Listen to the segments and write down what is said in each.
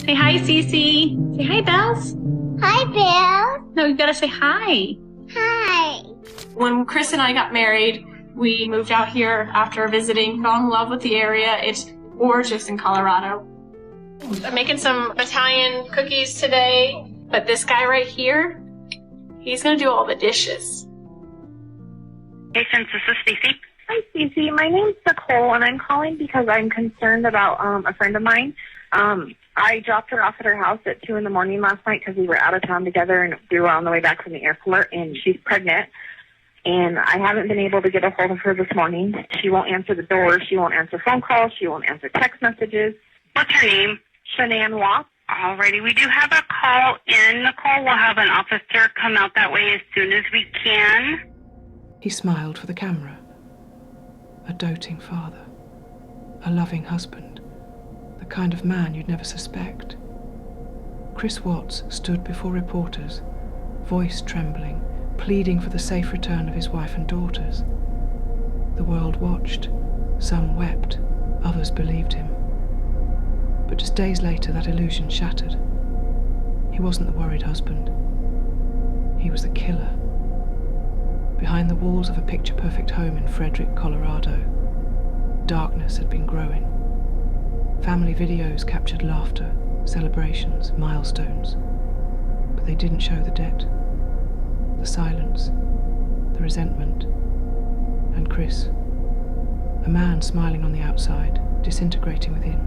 Say hi, Cece. Say hi, Bells. Hi, Bill. No, you gotta say hi. Hi. When Chris and I got married, we moved out here after visiting, fell in love with the area. It's gorgeous in Colorado. I'm making some Italian cookies today, but this guy right here, he's gonna do all the dishes. Hey, since this is Stacey. Hi, Stacey. My name's Nicole, and I'm calling because I'm concerned about a friend of mine. I dropped her off at her house at 2 in the morning last night because we were out of town together, and we were on the way back from the airport, and she's pregnant. And I haven't been able to get a hold of her this morning. She won't answer the door. She won't answer phone calls. She won't answer text messages. What's her name? Shanann Watts. Alrighty, we do have a call in, Nicole. We'll have an officer come out that way as soon as we can. He smiled for the camera. A doting father. A loving husband. The kind of man you'd never suspect. Chris Watts stood before reporters, voice trembling, pleading for the safe return of his wife and daughters. The world watched. Some wept, others believed him. But just days later, that illusion shattered. He wasn't the worried husband. He was the killer. Behind the walls of a picture-perfect home in Frederick, Colorado, darkness had been growing. Family videos captured laughter, celebrations, milestones, but they didn't show the debt. The silence, the resentment, and Chris, a man smiling on the outside, disintegrating within.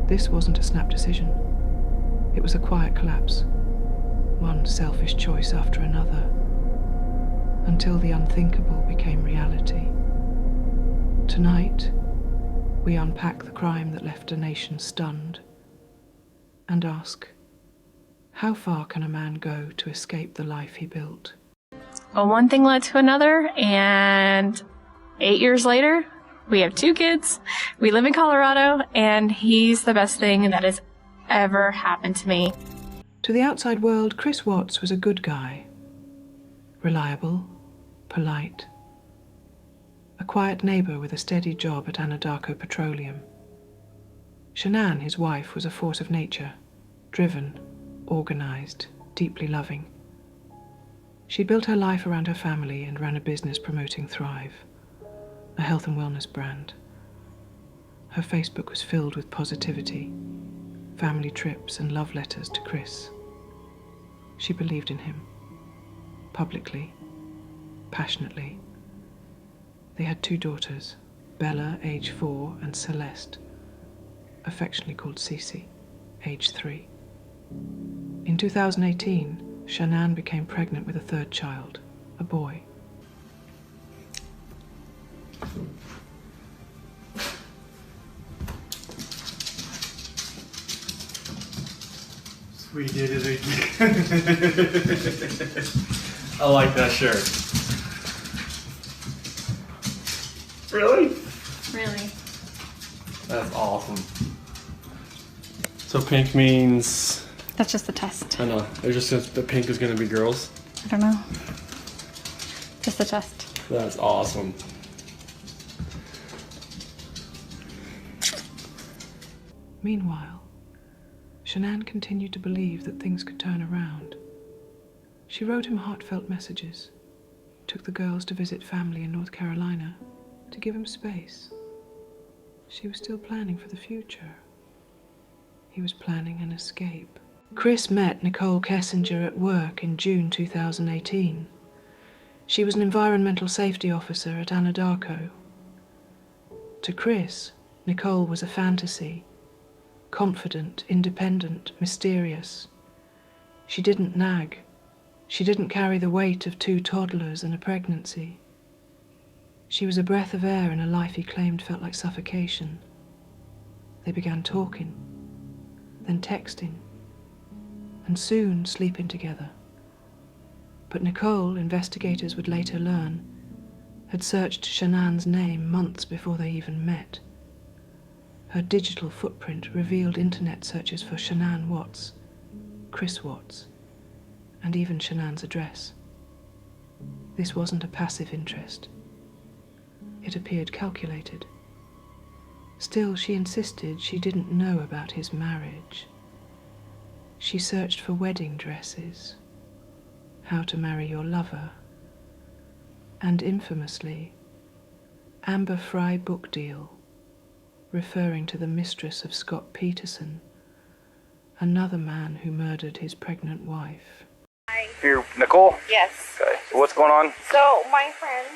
This wasn't a snap decision. It was a quiet collapse, one selfish choice after another, until the unthinkable became reality. Tonight, we unpack the crime that left a nation stunned and ask, how far can a man go to escape the life he built? Well, one thing led to another, and 8 years later, we have 2 kids. We live in Colorado, and he's the best thing that has ever happened to me. To the outside world, Chris Watts was a good guy. Reliable, polite. A quiet neighbor with a steady job at Anadarko Petroleum. Shanann, his wife, was a force of nature, driven, organized, deeply loving. She built her life around her family and ran a business promoting Thrive, a health and wellness brand. Her Facebook was filled with positivity, family trips and love letters to Chris. She believed in him, publicly, passionately. They had 2 daughters, Bella, age 4, and Celeste, affectionately called Cece, age 3. In 2018, Shanann became pregnant with a 3rd child, a boy. We did it again. I like that shirt. Really? Really? That's awesome. So pink means... That's just the test. I know. It's just the pink is going to be girls. I don't know. Just the test. That's awesome. Meanwhile, Shanann continued to believe that things could turn around. She wrote him heartfelt messages, took the girls to visit family in North Carolina, to give him space. She was still planning for the future. He was planning an escape. Chris met Nicole Kessinger at work in June 2018. She was an environmental safety officer at Anadarko. To Chris, Nicole was a fantasy. Confident, independent, mysterious. She didn't nag. She didn't carry the weight of 2 toddlers and a pregnancy. She was a breath of air in a life he claimed felt like suffocation. They began talking, then texting, and soon sleeping together. But Nicole, investigators would later learn, had searched Shanann's name months before they even met. Her digital footprint revealed internet searches for Shanann Watts, Chris Watts, and even Shanann's address. This wasn't a passive interest. It appeared calculated. Still, she insisted she didn't know about his marriage. She searched for wedding dresses, how to marry your lover, and infamously, Amber Fry book deal, referring to the mistress of Scott Peterson, another man who murdered his pregnant wife. You're Nicole? Yes. Okay. So what's going on? So my friend,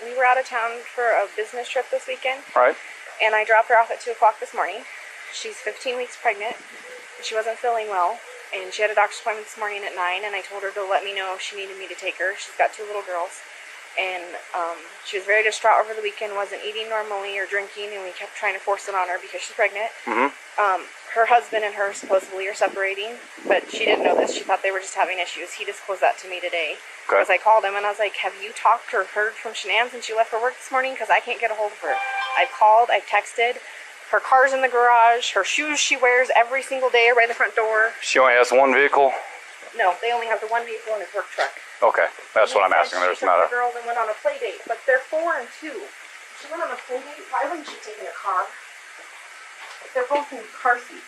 we were out of town for a business trip this weekend. Right. And I dropped her off at 2 o'clock this morning. She's 15 weeks pregnant. She wasn't feeling well. And she had a doctor's appointment this morning at 9. And I told her to let me know if she needed me to take her. She's got 2 little girls. And she was very distraught over the weekend, wasn't eating normally or drinking. And we kept trying to force it on her because she's pregnant. Her husband and her supposedly are separating, but she didn't know this. She thought they were just having issues. He disclosed that to me today. Okay. As I called him and I was like, have you talked or heard from Shanann since she left for work this morning? Because I can't get a hold of her. I've called, I've texted. Her car's in the garage. Her shoes she wears every single day are by the front door. She only has one vehicle? No, they only have the one vehicle in his work truck. Okay, that's what I'm asking. There's not a... She took the girls and went on a play date, but they're 4 and 2. She went on a play date. Why wouldn't she take in a car? They're both in car seats.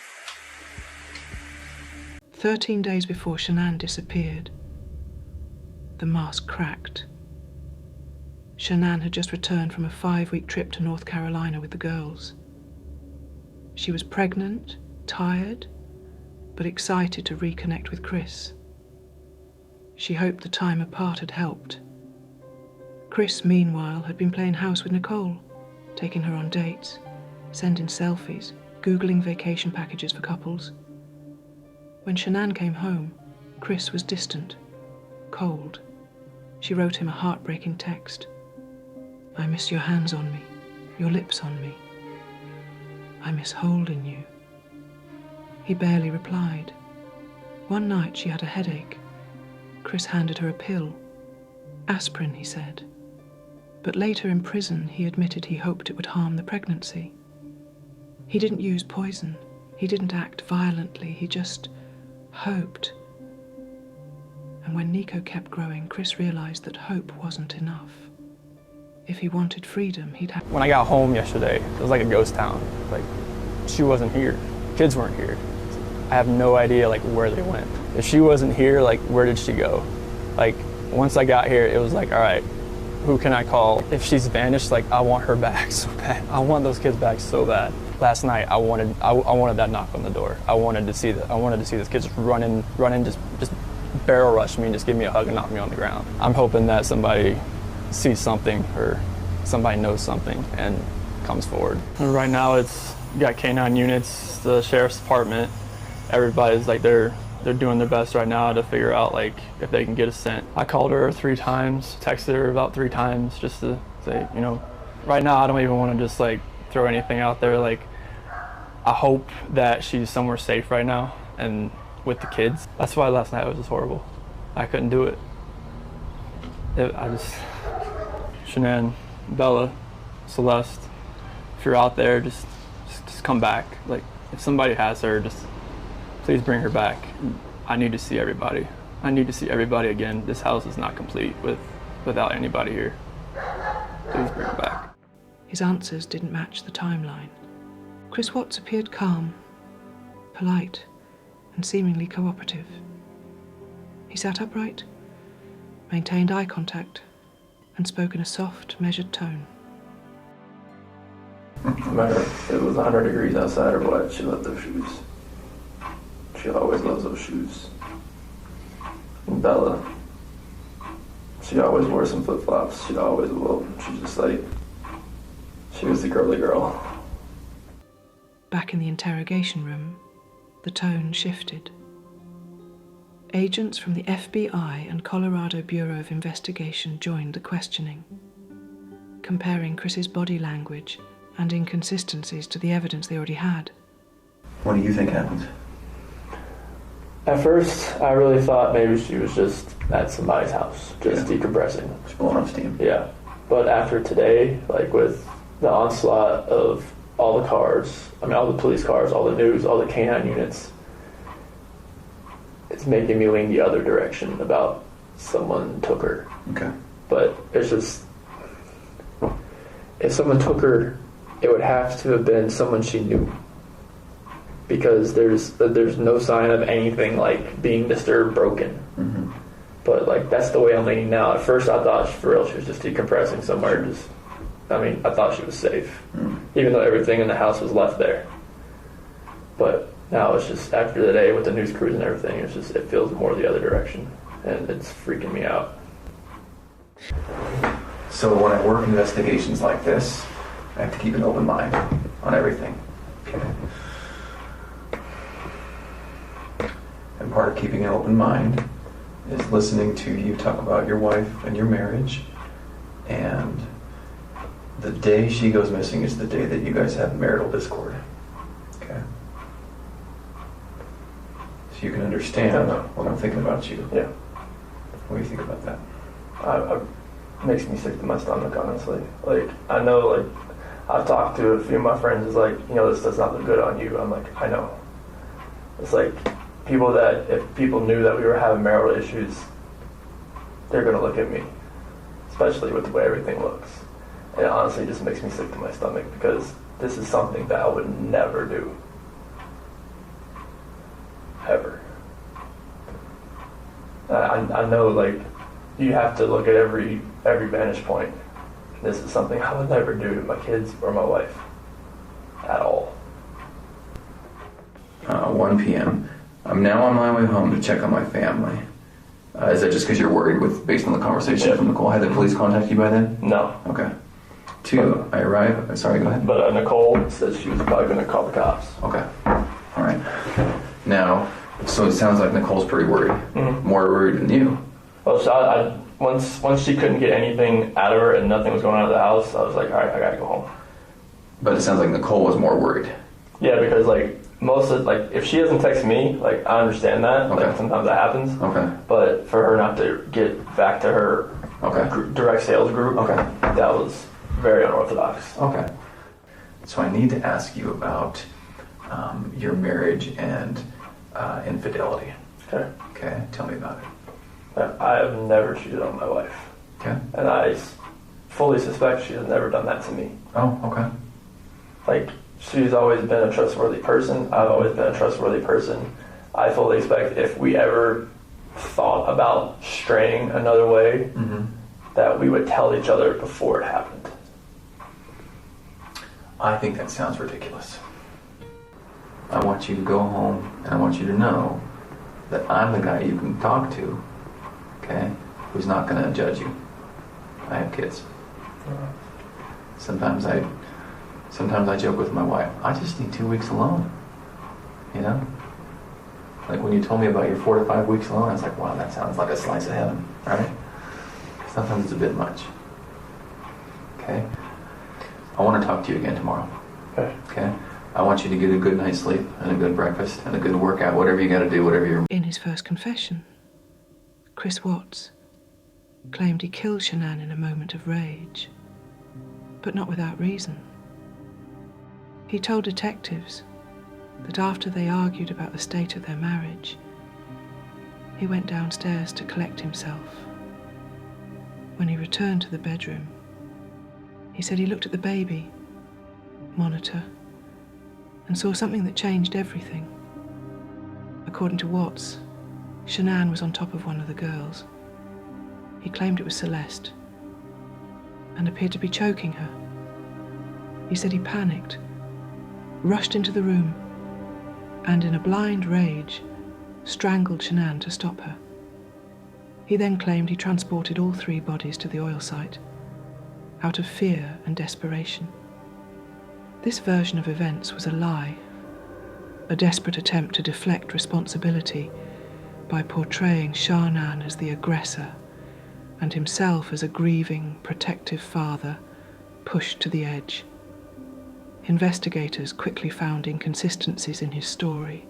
13 days before Shanann disappeared, the mask cracked. Shanann had just returned from a 5-week trip to North Carolina with the girls. She was pregnant, tired, but excited to reconnect with Chris. She hoped the time apart had helped. Chris, meanwhile, had been playing house with Nicole, taking her on dates, sending selfies, Googling vacation packages for couples. When Shanann came home, Chris was distant, cold. She wrote him a heartbreaking text. I miss your hands on me, your lips on me. I miss holding you. He barely replied. One night she had a headache. Chris handed her a pill. Aspirin, he said. But later in prison, he admitted he hoped it would harm the pregnancy. He didn't use poison. He didn't act violently. He just hoped. And when Nico kept growing, Chris realized that hope wasn't enough. If he wanted freedom, he'd have... When I got home yesterday, it was like a ghost town. Like, she wasn't here. Kids weren't here. I have no idea, like, where they went. If she wasn't here, like, where did she go? Like, once I got here, it was like, all right, who can I call? If she's vanished, like, I want her back so bad. I want those kids back so bad. Last night, I wanted that knock on the door. I wanted to see those kids running, just barrel rush me and just give me a hug and knock me on the ground. I'm hoping that somebody sees something or somebody knows something and comes forward. And right now, it's you got K9 units, the sheriff's department. Everybody's like they're doing their best right now to figure out like if they can get a scent. I called her 3 times, texted her about 3 times just to say, you know, right now I don't even want to just like throw anything out there. Like, I hope that she's somewhere safe right now and with the kids. That's why last night was just horrible. I couldn't do it. Shanann, Bella, Celeste, if you're out there, just come back. Like, if somebody has her, just please bring her back. I need to see everybody. I need to see everybody again. This house is not complete without anybody here. Please bring her back. His answers didn't match the timeline. Chris Watts appeared calm, polite, and seemingly cooperative. He sat upright, maintained eye contact, and spoke in a soft, measured tone. No matter if it was 100 degrees outside or what, she loved those shoes. She always loves those shoes. And Bella, she always wore some flip-flops. She always will. She's just like, she was the girly girl. Back in the interrogation room, the tone shifted. Agents from the FBI and Colorado Bureau of Investigation joined the questioning, comparing Chris's body language and inconsistencies to the evidence they already had. What do you think happened? At first, I really thought maybe she was just at somebody's house, just decompressing. Just blowing off steam. Yeah. But after today, like with the onslaught of all the cars, all the police cars, all the news, all the K9 units, it's making me lean the other direction about someone took her. Okay. But it's just, if someone took her, it would have to have been someone she knew. because there's no sign of anything like being disturbed, broken. Mm-hmm. But like that's the way I'm leaning now. At first I thought for real she was just decompressing somewhere. I thought she was safe, even though everything in the house was left there. But now it's just after the day with the news crews and everything, it feels more the other direction, and it's freaking me out. So when I work investigations like this, I have to keep an open mind on everything. Okay. And part of keeping an open mind is listening to you talk about your wife and your marriage, and the day she goes missing is the day that you guys have marital discord. Okay? So you can understand what I'm thinking about you. Yeah. What do you think about that? It makes me sick to my stomach, honestly. Like, I know, like, I've talked to a few of my friends, it's like, this does not look good on you. I'm like, I know. It's like, if people knew that we were having marital issues, they're gonna look at me, especially with the way everything looks. And it honestly just makes me sick to my stomach because this is something that I would never do. Ever. I know, like, you have to look at every vantage point. This is something I would never do to my kids or my wife. At all. 1 p.m. I'm now on my way home to check on my family. Is that just because you're worried based on the conversation from Nicole? Had the police contact you by then? No. Okay. 2, I arrive. Sorry, go ahead. But Nicole said she was probably going to call the cops. Okay. All right. Now, so it sounds like Nicole's pretty worried. Mm-hmm. More worried than you. Well, so once she couldn't get anything out of her and nothing was going on in the house, I was like, all right, I got to go home. But it sounds like Nicole was more worried. Yeah, because if she doesn't text me, like, I understand that. Okay. Like, sometimes that happens. Okay. But for her not to get back to her direct sales group, that was very unorthodox. Okay. So I need to ask you about your marriage and infidelity. Okay. Okay, tell me about it. I have never cheated on my wife. Okay. And I fully suspect she has never done that to me. Oh, okay. Like, she's always been a trustworthy person. I've always been a trustworthy person. I fully expect if we ever thought about straying another way, that we would tell each other before it happened. I think that sounds ridiculous. I want you to go home and I want you to know that I'm the guy you can talk to, okay, who's not going to judge you. I have kids. Sometimes I joke with my wife, I just need 2 weeks alone, Like when you told me about your 4 to 5 weeks alone, I was like, wow, that sounds like a slice of heaven, right? Sometimes it's a bit much. Okay? I want to talk to you again tomorrow. Okay? I want you to get a good night's sleep and a good breakfast and a good workout, whatever you got to do, whatever you're... In his first confession, Chris Watts claimed he killed Shanann in a moment of rage, but not without reason. He told detectives that after they argued about the state of their marriage, he went downstairs to collect himself. When he returned to the bedroom, he said he looked at the baby monitor and saw something that changed everything. According to Watts, Shanann was on top of one of the girls. He claimed it was Celeste and appeared to be choking her. He said he panicked, rushed into the room, and in a blind rage, strangled Shanann to stop her. He then claimed he transported all 3 bodies to the oil site, out of fear and desperation. This version of events was a lie, a desperate attempt to deflect responsibility by portraying Shanann as the aggressor and himself as a grieving, protective father pushed to the edge. Investigators quickly found inconsistencies in his story.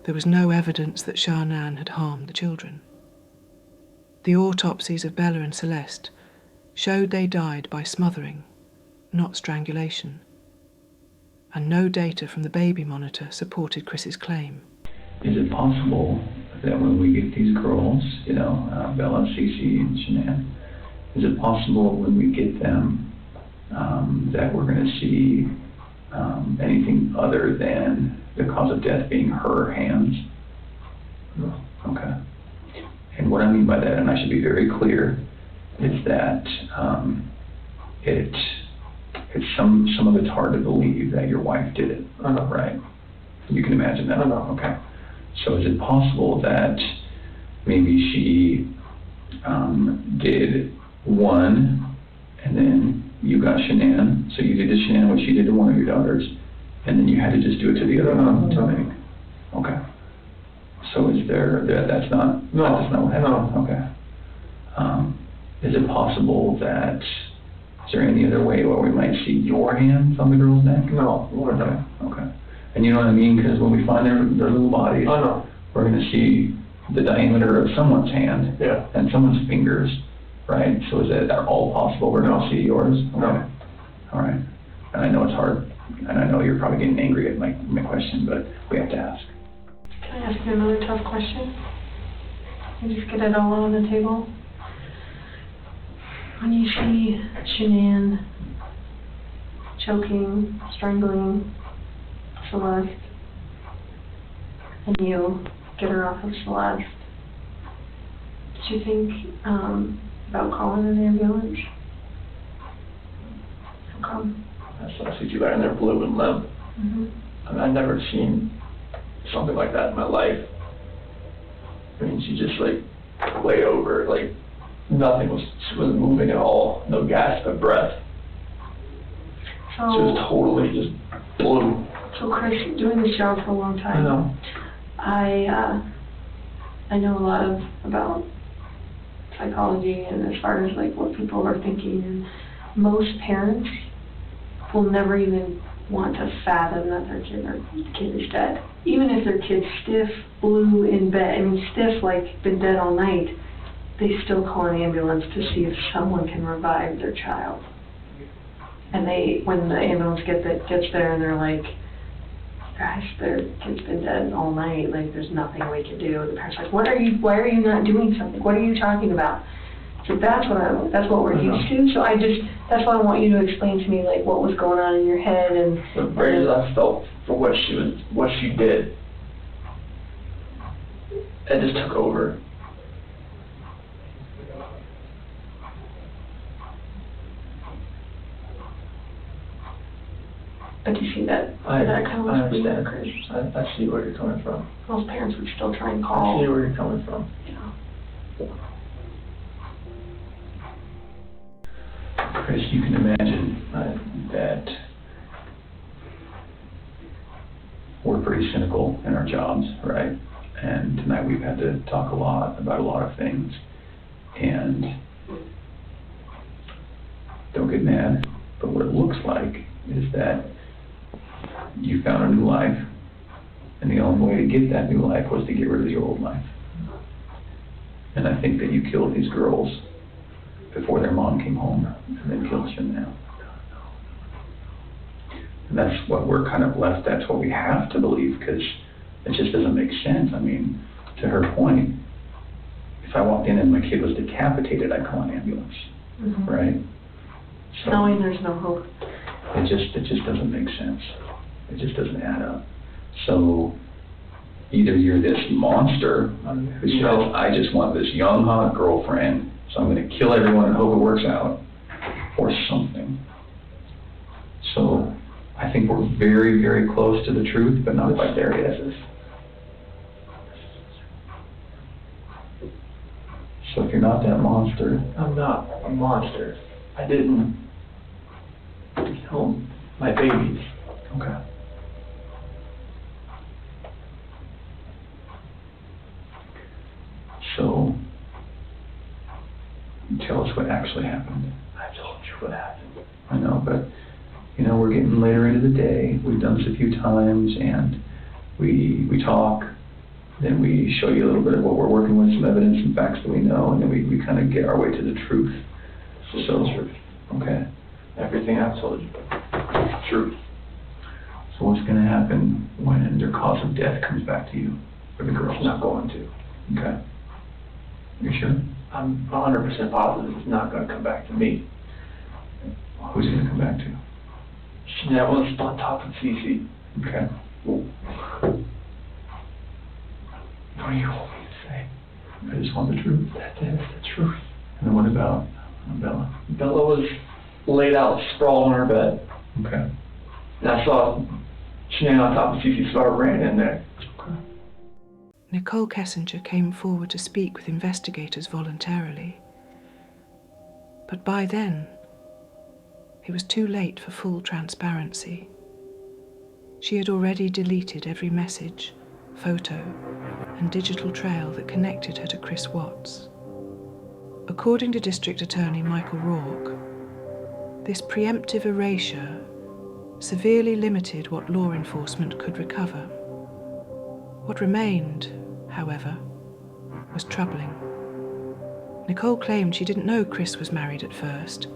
There was no evidence that Shanann had harmed the children. The autopsies of Bella and Celeste showed they died by smothering, not strangulation. And no data from the baby monitor supported Chris's claim. Is it possible that when we get these girls, Bella, Cece, and Shanann, is it possible when we get them that we're going to see anything other than the cause of death being her hands? No. Okay. And what I mean by that, and I should be very clear, is that some of it's hard to believe that your wife did it. I know. Right? You can imagine that. I know. Okay. So is it possible that maybe she did one, and then you got Shanann, so you did to Shanann what she did to one of your daughters, and then you had to just do it to the other one to make? Okay. So is that's not what happened? No. Okay. Is it possible that, is there any other way where we might see your hands on the girl's neck? No. Okay. And you know what I mean? Because when we find their little bodies, I know. we're going to see the diameter of someone's hand and someone's fingers, right? So is that all possible? We're going to see yours? Okay. No. All right. And I know it's hard, and I know you're probably getting angry at my question, but we have to ask. Can I ask you another tough question? And just get it all on the table. When you see Shanann choking, strangling Celeste, and you get her off of Celeste, did you think about calling an ambulance? How come? I saw you laying there blue and limp. I mean, I've never seen something like that in my life. I mean, she just like lay over, like nothing she wasn't moving at all, no gasp of breath. So, she was totally just blue. So Chris, doing this job for a long time, I know a lot about psychology and as far as like what people are thinking, and most parents will never even want to fathom that their kid is dead. Even if their kid's stiff, blue in bed, I mean stiff like been dead all night, they still call an ambulance to see if someone can revive their child. And when the ambulance gets there and they're like, gosh, their kid's been dead all night, like there's nothing we can do. The parents are like, why are you not doing something? What are you talking about? So that's what we're used to. So that's why I want you to explain to me like what was going on in your head and the rage I felt for what she did. It just took over. But you see that I kind of understand. I see where you're coming from. Most parents would still try and call. I see where you're coming from. Chris, you can imagine that we're pretty cynical in our jobs, right? And tonight we've had to talk a lot about a lot of things. And don't get mad, but what it looks like is that you found a new life, and the only way to get that new life was to get rid of the old life. And I think that you killed these girls before their mom came home, and then killed Shanann. And that's what we're kind of left, that's what we have to believe, because it just doesn't make sense. I mean, to her point, if I walked in and my kid was decapitated, I'd call an ambulance, right? So knowing there's no hope. It just doesn't make sense. It just doesn't add up. So either you're this monster who says, I just want this young, hot girlfriend, so I'm going to kill everyone and hope it works out, or something. So I think we're very, very close to the truth, but not quite there yet. So if you're not that monster... I'm not a monster. I didn't kill my babies. Okay. So, tell us what actually happened. I told you what happened. I know, but, you know, we're getting later into the day. We've done this a few times, and we talk, then we show you a little bit of what we're working with, some evidence and facts that we know, and then we kind of get our way to the truth. So, okay. Everything I've told you. Truth. So what's going to happen when their cause of death comes back to you, or the girl's? It's not going to. Okay. You sure? I'm 100% positive it's not going to come back to me. Who's it going to come back to? Shanann was on top of Cece. Okay. What do you want me to say? I just want the truth. That's it. That's the truth. And then what about Bella? Bella was laid out, sprawled on her bed. Okay. And I saw Shanann on top of Cece, so I ran in there. Okay. Nicole Kessinger came forward to speak with investigators voluntarily. But by then, it was too late for full transparency. She had already deleted every message, photo, and digital trail that connected her to Chris Watts. According to District Attorney Michael Rourke, this preemptive erasure severely limited what law enforcement could recover. What remained, however, was troubling. Nicole claimed she didn't know Chris was married at first,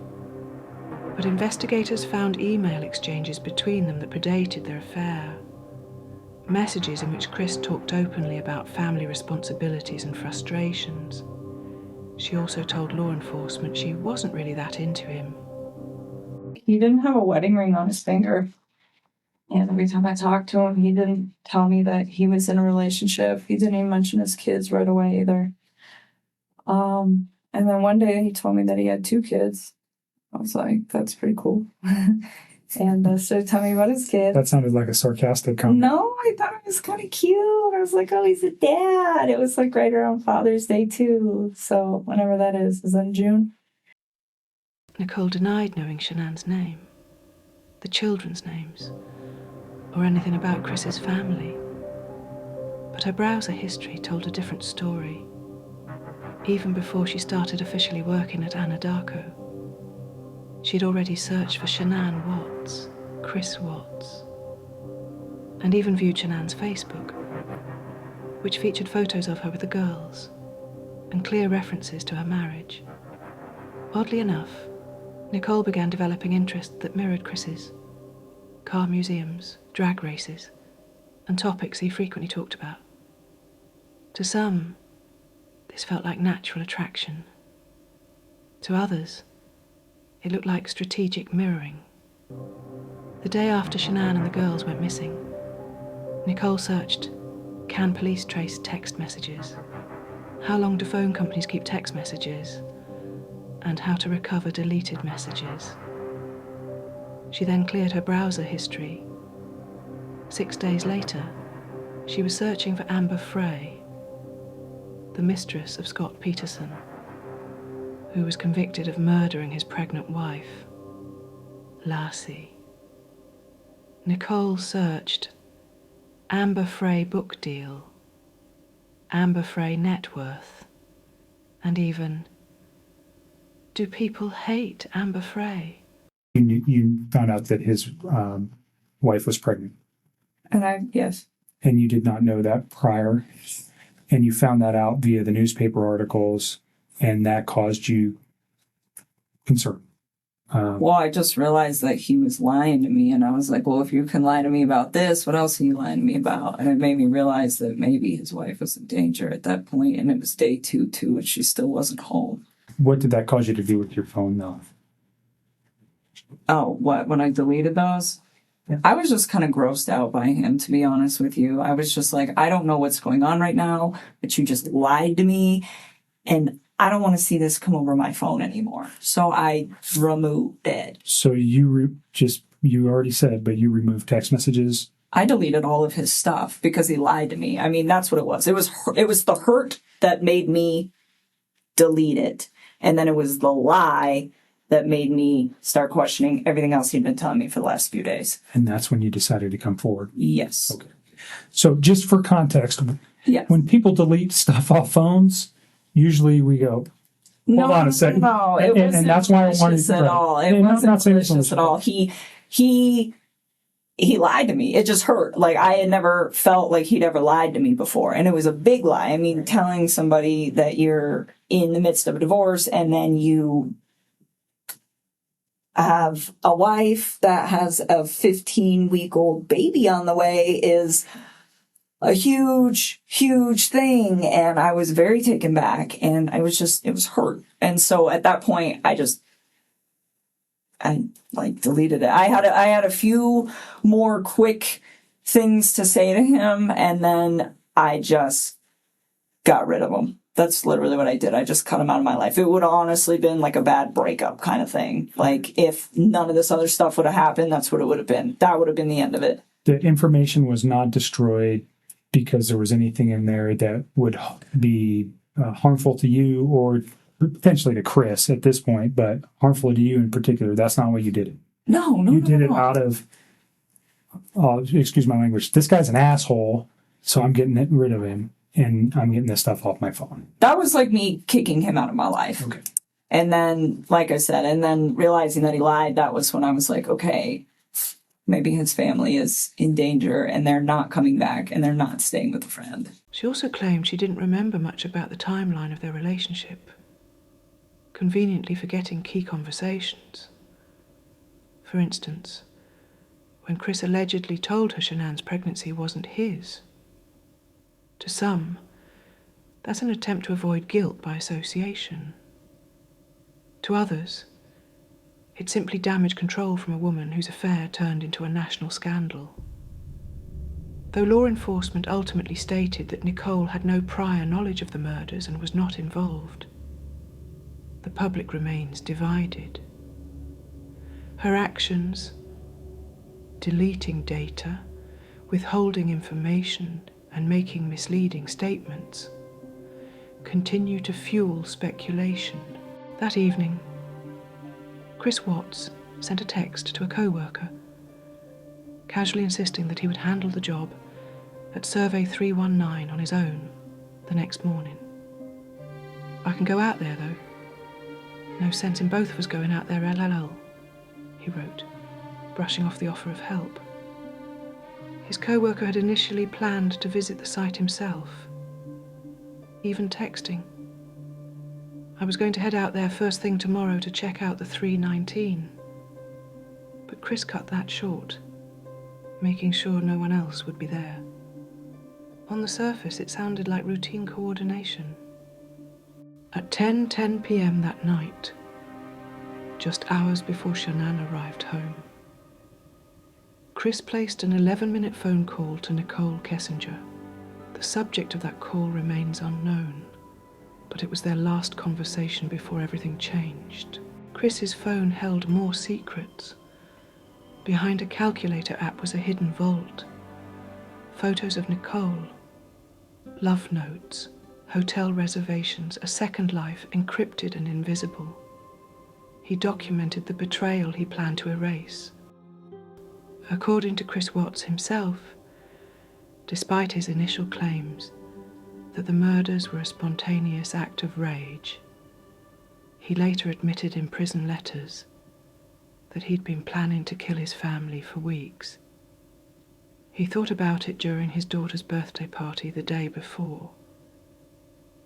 but investigators found email exchanges between them that predated their affair. Messages in which Chris talked openly about family responsibilities and frustrations. She also told law enforcement she wasn't really that into him. He didn't have a wedding ring on his finger. And every time I talked to him, he didn't tell me that he was in a relationship. He didn't even mention his kids right away either. And then one day he told me that he had 2 kids. I was like, that's pretty cool. And started telling me about his kids. That sounded like a sarcastic comment. No, I thought it was kind of cute. I was like, oh, he's a dad. It was like right around Father's Day too. So whenever that is that in June? Nicole denied knowing Shanann's name, the children's names, or anything about Chris's family. But her browser history told a different story, even before she started officially working at Anadarko. She'd already searched for Shanann Watts, Chris Watts, and even viewed Shanann's Facebook, which featured photos of her with the girls and clear references to her marriage. Oddly enough, Nicole began developing interests that mirrored Chris's: car museums, drag races, and topics he frequently talked about. To some, this felt like natural attraction. To others, it looked like strategic mirroring. The day after Shanann and the girls went missing, Nicole searched, can police trace text messages? How long do phone companies keep text messages? And how to recover deleted messages. She then cleared her browser history. 6 days later, she was searching for Amber Frey, the mistress of Scott Peterson, who was convicted of murdering his pregnant wife, Lassie. Nicole searched Amber Frey book deal, Amber Frey net worth, and even, do people hate Amber Frey? You found out that his wife was pregnant. Yes. And you did not know that prior. And you found that out via the newspaper articles, and that caused you concern. Well, I just realized that he was lying to me, and I was like, well, if you can lie to me about this, what else are you lying to me about? And it made me realize that maybe his wife was in danger at that point, and it was day 2 too, and she still wasn't home. What did that cause you to do with your phone, though? Oh, what? When I deleted those? Yeah. I was just kind of grossed out by him, to be honest with you. I was just like, I don't know what's going on right now, but you just lied to me, and I don't want to see this come over my phone anymore. So I removed it. So you already said, but you removed text messages? I deleted all of his stuff because he lied to me. I mean, that's what it was. It was the hurt that made me delete it. And then it was the lie that made me start questioning everything else he'd been telling me for the last few days. And that's when you decided to come forward? Yes. Okay. So just for context, yes. When people delete stuff off phones, usually we go, hold on a second. No, it wasn't and that's why I wanted to at all. It wasn't malicious at all. He lied to me. It just hurt. Like, I had never felt like he'd ever lied to me before. And it was a big lie. I mean, telling somebody that you're in the midst of a divorce and then you have a wife that has a 15-week-old baby on the way is a huge, huge thing. And I was very taken back, and it was hurt. And so at that point, I I like deleted it. I had a few more quick things to say to him, and then I just got rid of him. That's literally what I did. I just cut him out of my life. It would have honestly been like a bad breakup kind of thing. Like, if none of this other stuff would have happened, that's what it would have been. That would have been the end of it. The information was not destroyed because there was anything in there that would be harmful to you or potentially to Chris at this point, but harmful to you in particular. That's not what you did. You did it out of, excuse my language, this guy's an asshole, so I'm getting rid of him, and I'm getting this stuff off my phone. That was like me kicking him out of my life. Okay. And then, like I said, and then realizing that he lied, that was when I was like, okay, maybe his family is in danger and they're not coming back and they're not staying with a friend. She also claimed she didn't remember much about the timeline of their relationship, conveniently forgetting key conversations. For instance, when Chris allegedly told her Shanann's pregnancy wasn't his. To some, that's an attempt to avoid guilt by association. To others, it simply damaged control from a woman whose affair turned into a national scandal. Though law enforcement ultimately stated that Nicole had no prior knowledge of the murders and was not involved, the public remains divided. Her actions, deleting data, withholding information, and making misleading statements, continue to fuel speculation. That evening, Chris Watts sent a text to a co-worker, casually insisting that he would handle the job at Survey 319 on his own the next morning. "I can go out there, though. No sense in both of us going out there, LLL," he wrote, brushing off the offer of help. His co-worker had initially planned to visit the site himself, even texting, "I was going to head out there first thing tomorrow to check out the 319. But Chris cut that short, making sure no one else would be there. On the surface, it sounded like routine coordination. At 10:10 p.m. that night, just hours before Shanann arrived home, Chris placed an 11-minute phone call to Nicole Kessinger. The subject of that call remains unknown, but it was their last conversation before everything changed. Chris's phone held more secrets. Behind a calculator app was a hidden vault. Photos of Nicole, love notes, hotel reservations, a second life encrypted and invisible. He documented the betrayal he planned to erase. According to Chris Watts himself, despite his initial claims that the murders were a spontaneous act of rage, he later admitted in prison letters that he'd been planning to kill his family for weeks. He thought about it during his daughter's birthday party the day before.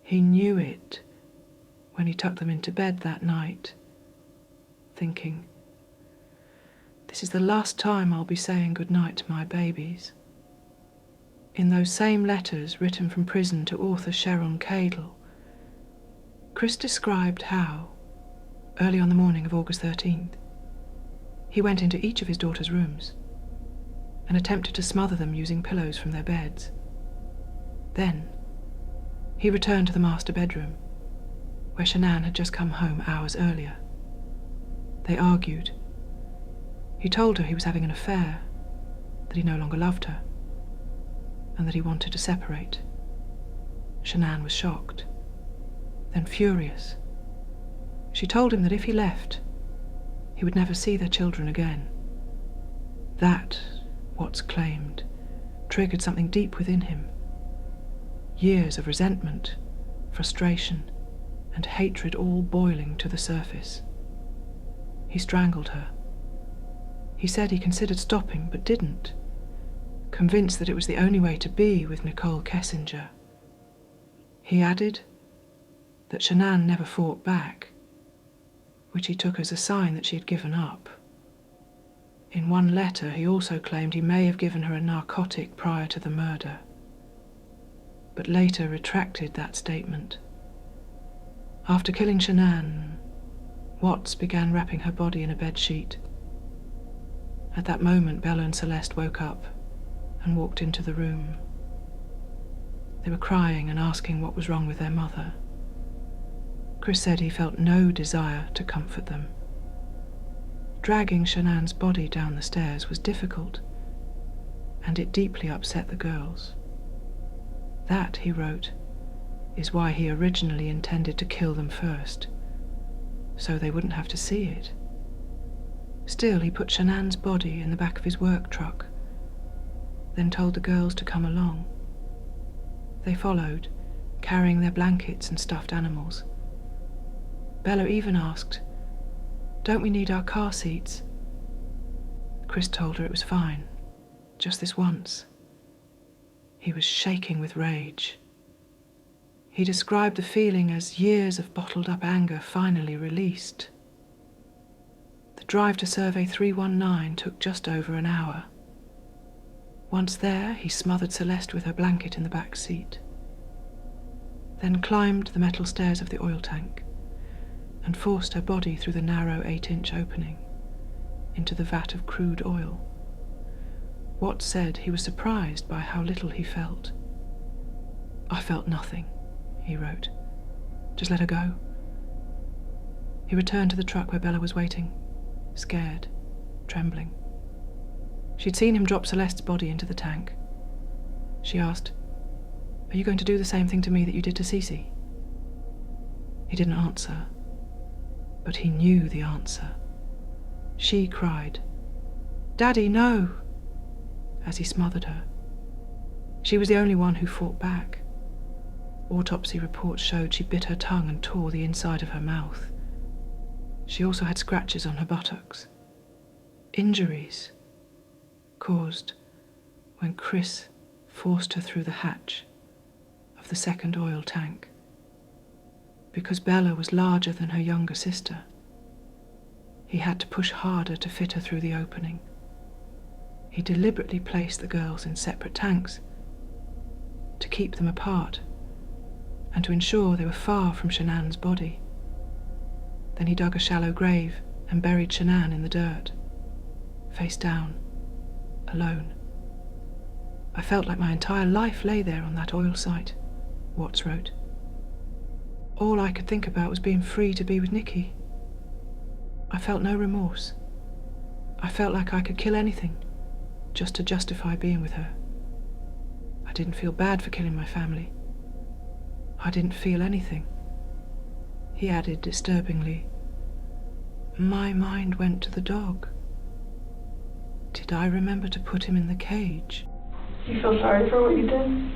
He knew it when he tucked them into bed that night, thinking, "This is the last time I'll be saying goodnight to my babies." In those same letters written from prison to author Sharon Cadle, Chris described how, early on the morning of August 13th, he went into each of his daughter's rooms and attempted to smother them using pillows from their beds. Then, he returned to the master bedroom, where Shanann had just come home hours earlier. They argued. He told her he was having an affair, that he no longer loved her, and that he wanted to separate. Shanann was shocked, then furious. She told him that if he left, he would never see their children again. That, Watts claimed, triggered something deep within him. Years of resentment, frustration, and hatred all boiling to the surface. He strangled her. He said he considered stopping, but didn't, convinced that it was the only way to be with Nicole Kessinger. He added that Shanann never fought back, which he took as a sign that she had given up. In one letter, he also claimed he may have given her a narcotic prior to the murder, but later retracted that statement. After killing Shanann, Watts began wrapping her body in a bedsheet. At that moment, Bella and Celeste woke up and walked into the room. They were crying and asking what was wrong with their mother. Chris said he felt no desire to comfort them. Dragging Shanann's body down the stairs was difficult, and it deeply upset the girls. That, he wrote, is why he originally intended to kill them first, so they wouldn't have to see it. Still, he put Shanann's body in the back of his work truck, then told the girls to come along. They followed, carrying their blankets and stuffed animals. Bella even asked, "Don't we need our car seats?" Chris told her it was fine, just this once. He was shaking with rage. He described the feeling as years of bottled-up anger finally released. The drive to Survey 319 took just over an hour. Once there, he smothered Celeste with her blanket in the back seat, then climbed the metal stairs of the oil tank and forced her body through the narrow 8-inch opening into the vat of crude oil. Watts said he was surprised by how little he felt. "I felt nothing," he wrote. "Just let her go." He returned to the truck where Bella was waiting, scared, trembling. She'd seen him drop Celeste's body into the tank. She asked, "Are you going to do the same thing to me that you did to Cece?" He didn't answer, but he knew the answer. She cried, "Daddy, no!" as he smothered her. She was the only one who fought back. Autopsy reports showed she bit her tongue and tore the inside of her mouth. She also had scratches on her buttocks. Injuries caused when Chris forced her through the hatch of the second oil tank. Because Bella was larger than her younger sister, he had to push harder to fit her through the opening. He deliberately placed the girls in separate tanks to keep them apart and to ensure they were far from Shanann's body. Then he dug a shallow grave and buried Shanann in the dirt, face down, alone. "I felt like my entire life lay there on that oil site," Watts wrote. "All I could think about was being free to be with Nikki. I felt no remorse. I felt like I could kill anything just to justify being with her. I didn't feel bad for killing my family. I didn't feel anything." He added disturbingly, "My mind went to the dog. Did I remember to put him in the cage?" You feel sorry for what you did?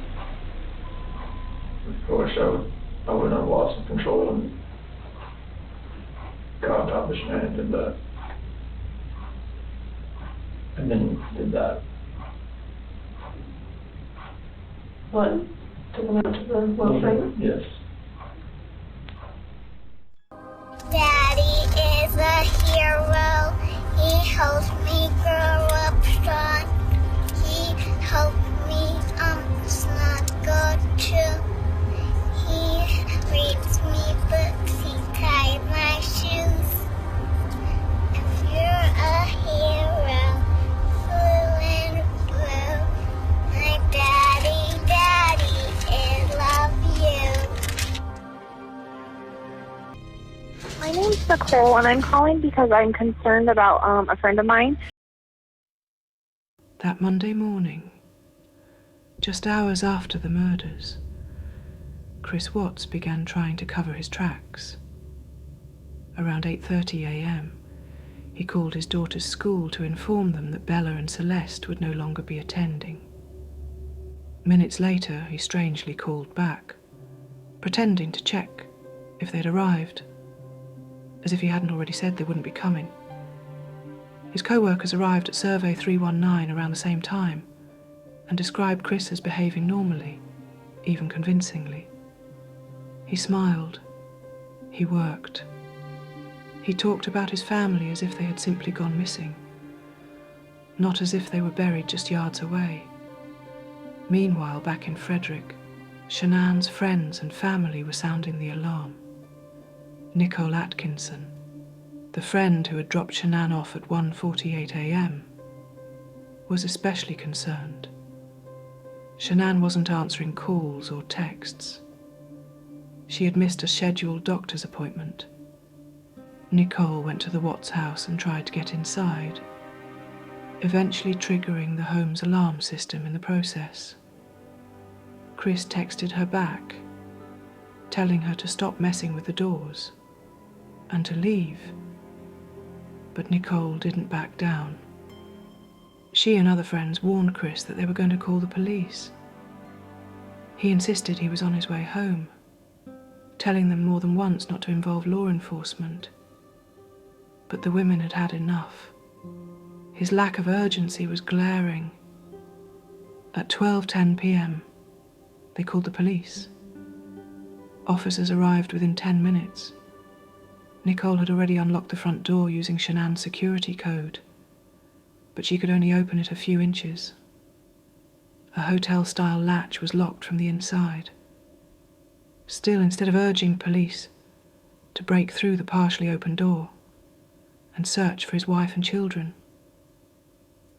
I wish I wouldn't have lost control and got on top of Shanann and did that. And then did that. What? Took him out to the well thing? Yes. Daddy is a hero. He helps me grow up strong. He helped me not go to. He reads me books. He ties my shoes. If you're a hero, blue and blue, my daddy is love you. My name's Nicole, and I'm calling because I'm concerned about a friend of mine. That Monday morning, just hours after the murders, Chris Watts began trying to cover his tracks. Around 8:30 a.m., he called his daughter's school to inform them that Bella and Celeste would no longer be attending. Minutes later, he strangely called back, pretending to check if they'd arrived, as if he hadn't already said they wouldn't be coming. His co-workers arrived at Survey 319 around the same time and described Chris as behaving normally, even convincingly. He smiled. He worked. He talked about his family as if they had simply gone missing, not as if they were buried just yards away. Meanwhile, back in Frederick, Shanann's friends and family were sounding the alarm. Nicole Atkinson, The friend who had dropped Shanann off at 1:48 a.m. was especially concerned. Shanann wasn't answering calls or texts. She had missed a scheduled doctor's appointment. Nicole went to the Watts house and tried to get inside, eventually triggering the home's alarm system in the process. Chris texted her back, telling her to stop messing with the doors and to leave. But Nicole didn't back down. She and other friends warned Chris that they were going to call the police. He insisted he was on his way home, telling them more than once not to involve law enforcement. But the women had had enough. His lack of urgency was glaring. At 12:10 p.m, they called the police. Officers arrived within 10 minutes. Nicole had already unlocked the front door using Shanann's security code, but she could only open it a few inches. A hotel-style latch was locked from the inside. Still, instead of urging police to break through the partially open door and search for his wife and children,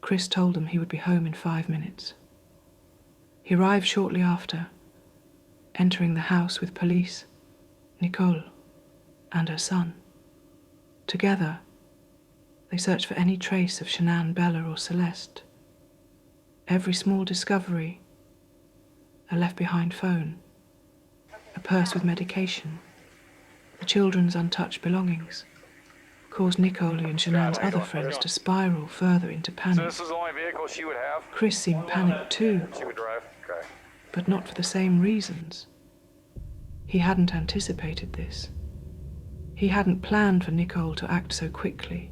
Chris told them he would be home in 5 minutes. He arrived shortly after, entering the house with police, Nicole, and her son. Together, they searched for any trace of Shanann, Bella, or Celeste. Every small discovery, a left-behind phone, a purse with medication, the children's untouched belongings, caused Nicole and Shanann's other friends to spiral further into panic. So this is the only vehicle she would have? Chris seemed panicked too, She would drive? Okay. but not for the same reasons. He hadn't anticipated this. He hadn't planned for Nicole to act so quickly.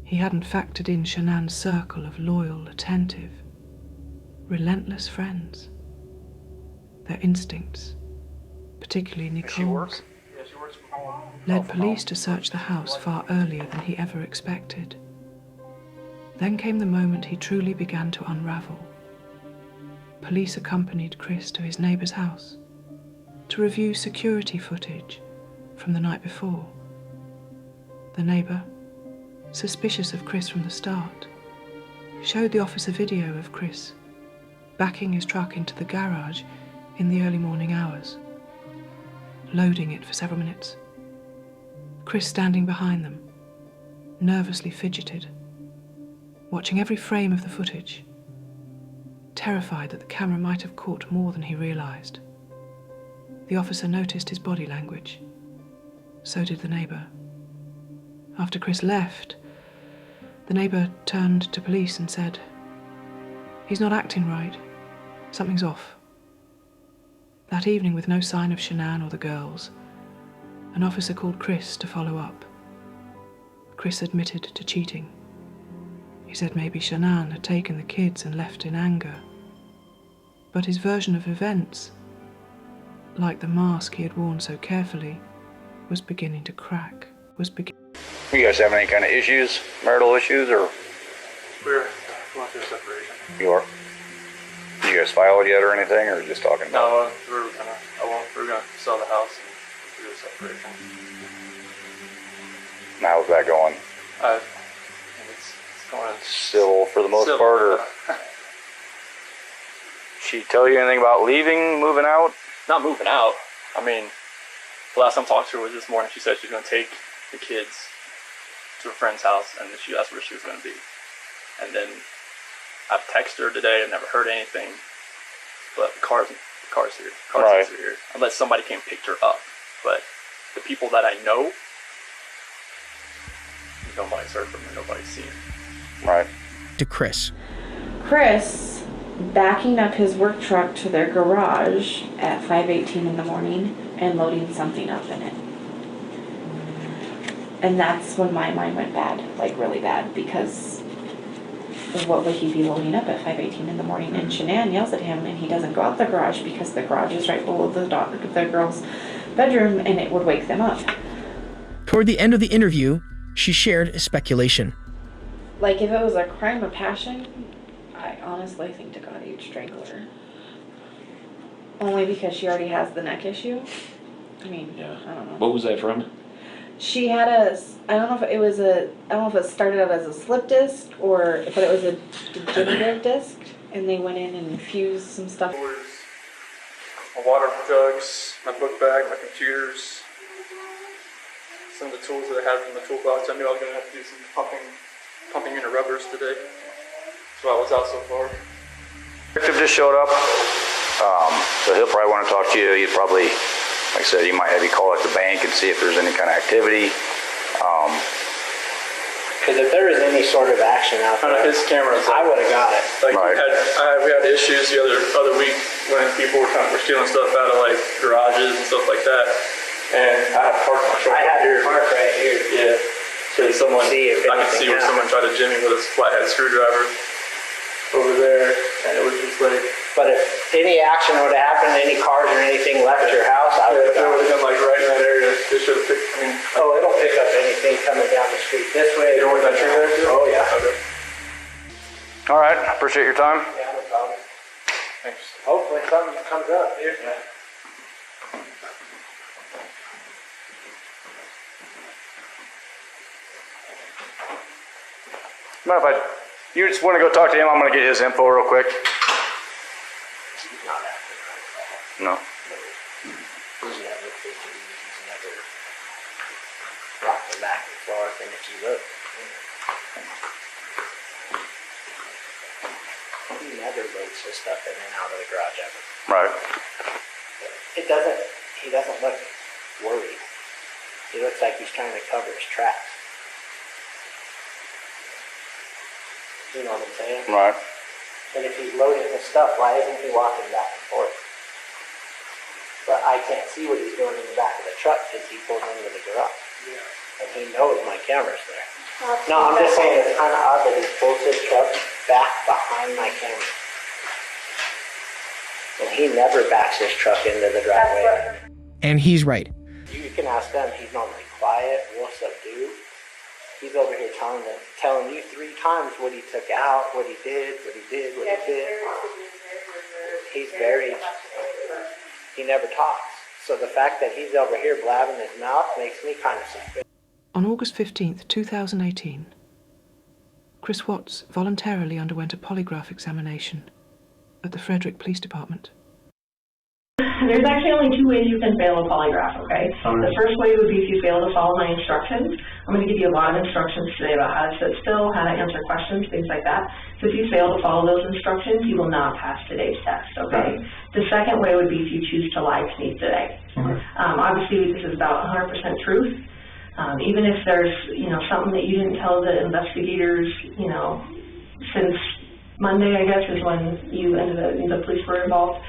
He hadn't factored in Shanann's circle of loyal, attentive, relentless friends. Their instincts, particularly Nicole's, led police to search the house far earlier than he ever expected. Then came the moment he truly began to unravel. Police accompanied Chris to his neighbour's house to review security footage from the night before. The neighbour, suspicious of Chris from the start, showed the officer video of Chris backing his truck into the garage in the early morning hours, loading it for several minutes. Chris standing behind them, nervously fidgeted, watching every frame of the footage, terrified that the camera might have caught more than he realised. The officer noticed his body language. So did the neighbour. After Chris left, the neighbour turned to police and said, "He's not acting right. Something's off." That evening, with no sign of Shanann or the girls, an officer called Chris to follow up. Chris admitted to cheating. He said maybe Shanann had taken the kids and left in anger. But his version of events, like the mask he had worn so carefully, was beginning to crack. You guys having any kind of issues, marital issues, or? We're going through separation. You are? Did you guys file it yet or anything, or just talking about No, we're gonna sell the house and do a separation. it? How's that going? It's going Civil for the most civil, part, or? yeah. She tell you anything about leaving, moving out? Not moving out. I mean, the last time I talked to her was this morning. She said she was going to take the kids to a friend's house, and that's where she was going to be. And then I've texted her today. I've never heard anything. But the car's here. Right. Are here. Unless somebody came and picked her up. But the people that I know, nobody's heard from her. Nobody's seen her. Right. To Chris. Chris backing up his work truck to their garage at 5:18 in the morning and loading something up in it. And that's when my mind went bad, like really bad, because what would he be loading up at 5:18 in the morning? And Shanann yells at him, and he doesn't go out the garage because the garage is right below the girl's bedroom, and it would wake them up. Toward the end of the interview, she shared a speculation. Like, if it was a crime of passion, I honestly think to God he'd strangle her. Only because she already has the neck issue. I mean, I don't know. What was that from? She had I don't know if it was I don't know if it started out as a slip disc but it was a degenerative disc, and they went in and fused some stuff. My water jugs, my book bag, my computers, some of the tools that I had from the toolbox. I knew I was going to have to do some pumping into rubbers today. That's why I was out so far. Detective just showed up, so he'll probably want to talk to you. He'd probably, like I said, he might have you call at the bank and see if there's any kind of activity. Because if there was any sort of action out there, his cameras, I would have got it. Like right. We had issues the other week when people were stealing stuff out of like garages and stuff like that, and I had parked my truck. I had here. to park right here. Yeah. So I could see where someone tried to jimmy with a flathead screwdriver over there, and it was just like. But if any action would have happened, any cars or anything left your house, I would have. It would have been like right in that area. It should have picked. Oh, it'll pick up anything coming down the street this way. You know where that tree there is? Oh yeah. Okay. All right, appreciate your time. Yeah, no problem. Thanks. Hopefully something comes up here. Yeah. Mind if you just want to go talk to him? I'm going to get his info real quick. No. He's never rocking back and forth, and if you look, he never loads his stuff in and out of the garage ever. Right. He doesn't look worried. He looks like he's trying to cover his tracks. You know what I'm saying? Right. And if he's loading his stuff, why isn't he walking back and forth? But I can't see what he's doing in the back of the truck because he pulled into the garage. Yeah. And he knows my camera's there. No, I'm just saying it's kind of odd that he pulls his truck back behind my camera. And he never backs his truck into the driveway. And he's right. You can ask them. He's normally quiet, real subdued. He's over here telling you 3 times what he took out, what he did. He's very, he never talks. So the fact that he's over here blabbing his mouth makes me kind of suspicious. On August 15th, 2018, Chris Watts voluntarily underwent a polygraph examination at the Frederick Police Department. There's actually only 2 ways you can fail a polygraph, okay? The first way would be if you fail to follow my instructions. I'm going to give you a lot of instructions today about how to sit still, how to answer questions, things like that. So if you fail to follow those instructions, you will not pass today's test, okay? The second way would be if you choose to lie to me today. Obviously, this is about 100% truth. Even if there's, something that you didn't tell the investigators, since Monday, I guess, is when the police were involved.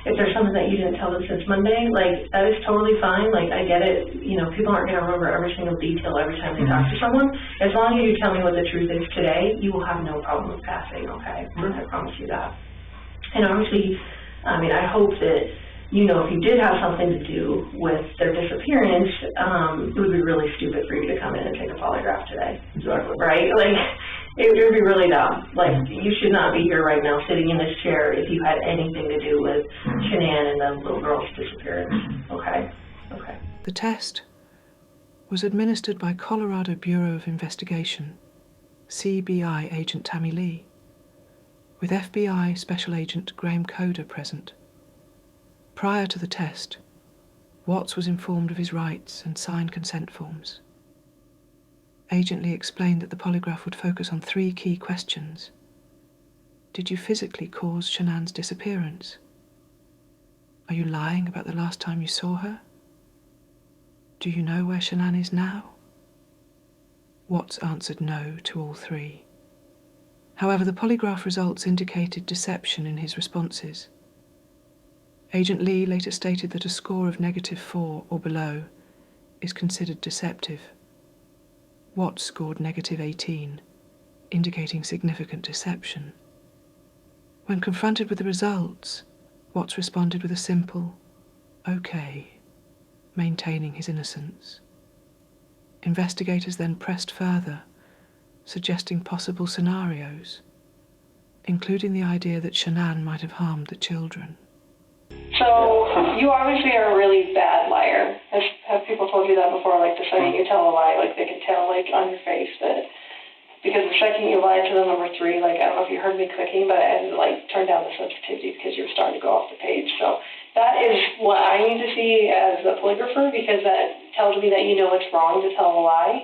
If there's something that you didn't tell them since Monday, that is totally fine. I get it. People aren't going to remember every single detail every time they talk to someone. As long as you tell me what the truth is today, you will have no problem with passing, okay? I promise you that. And obviously, I hope that, if you did have something to do with their disappearance, it would be really stupid for you to come in and take a polygraph today. Exactly. Right? It would be really dumb. You should not be here right now sitting in this chair if you had anything to do with Shanann and the little girl's disappearance. Okay? Okay. The test was administered by Colorado Bureau of Investigation, CBI agent Tammy Lee, with FBI Special Agent Graham Coder present. Prior to the test, Watts was informed of his rights and signed consent forms. Agent Lee explained that the polygraph would focus on 3 key questions. Did you physically cause Shanann's disappearance? Are you lying about the last time you saw her? Do you know where Shanann is now? Watts answered no to all 3. However, the polygraph results indicated deception in his responses. Agent Lee later stated that a score of -4 or below is considered deceptive. Watts scored -18, indicating significant deception. When confronted with the results, Watts responded with a simple, "Okay," maintaining his innocence. Investigators then pressed further, suggesting possible scenarios, including the idea that Shanann might have harmed the children. So you obviously are a really bad liar. Have people told you that before? Like the second you tell a lie, like they can tell like on your face that, because the second you lied to them, number 3, like I don't know if you heard me clicking, but I had to like turn down the sensitivity because you were starting to go off the page. So that is what I need to see as a polygrapher, because that tells me that you know it's wrong to tell a lie.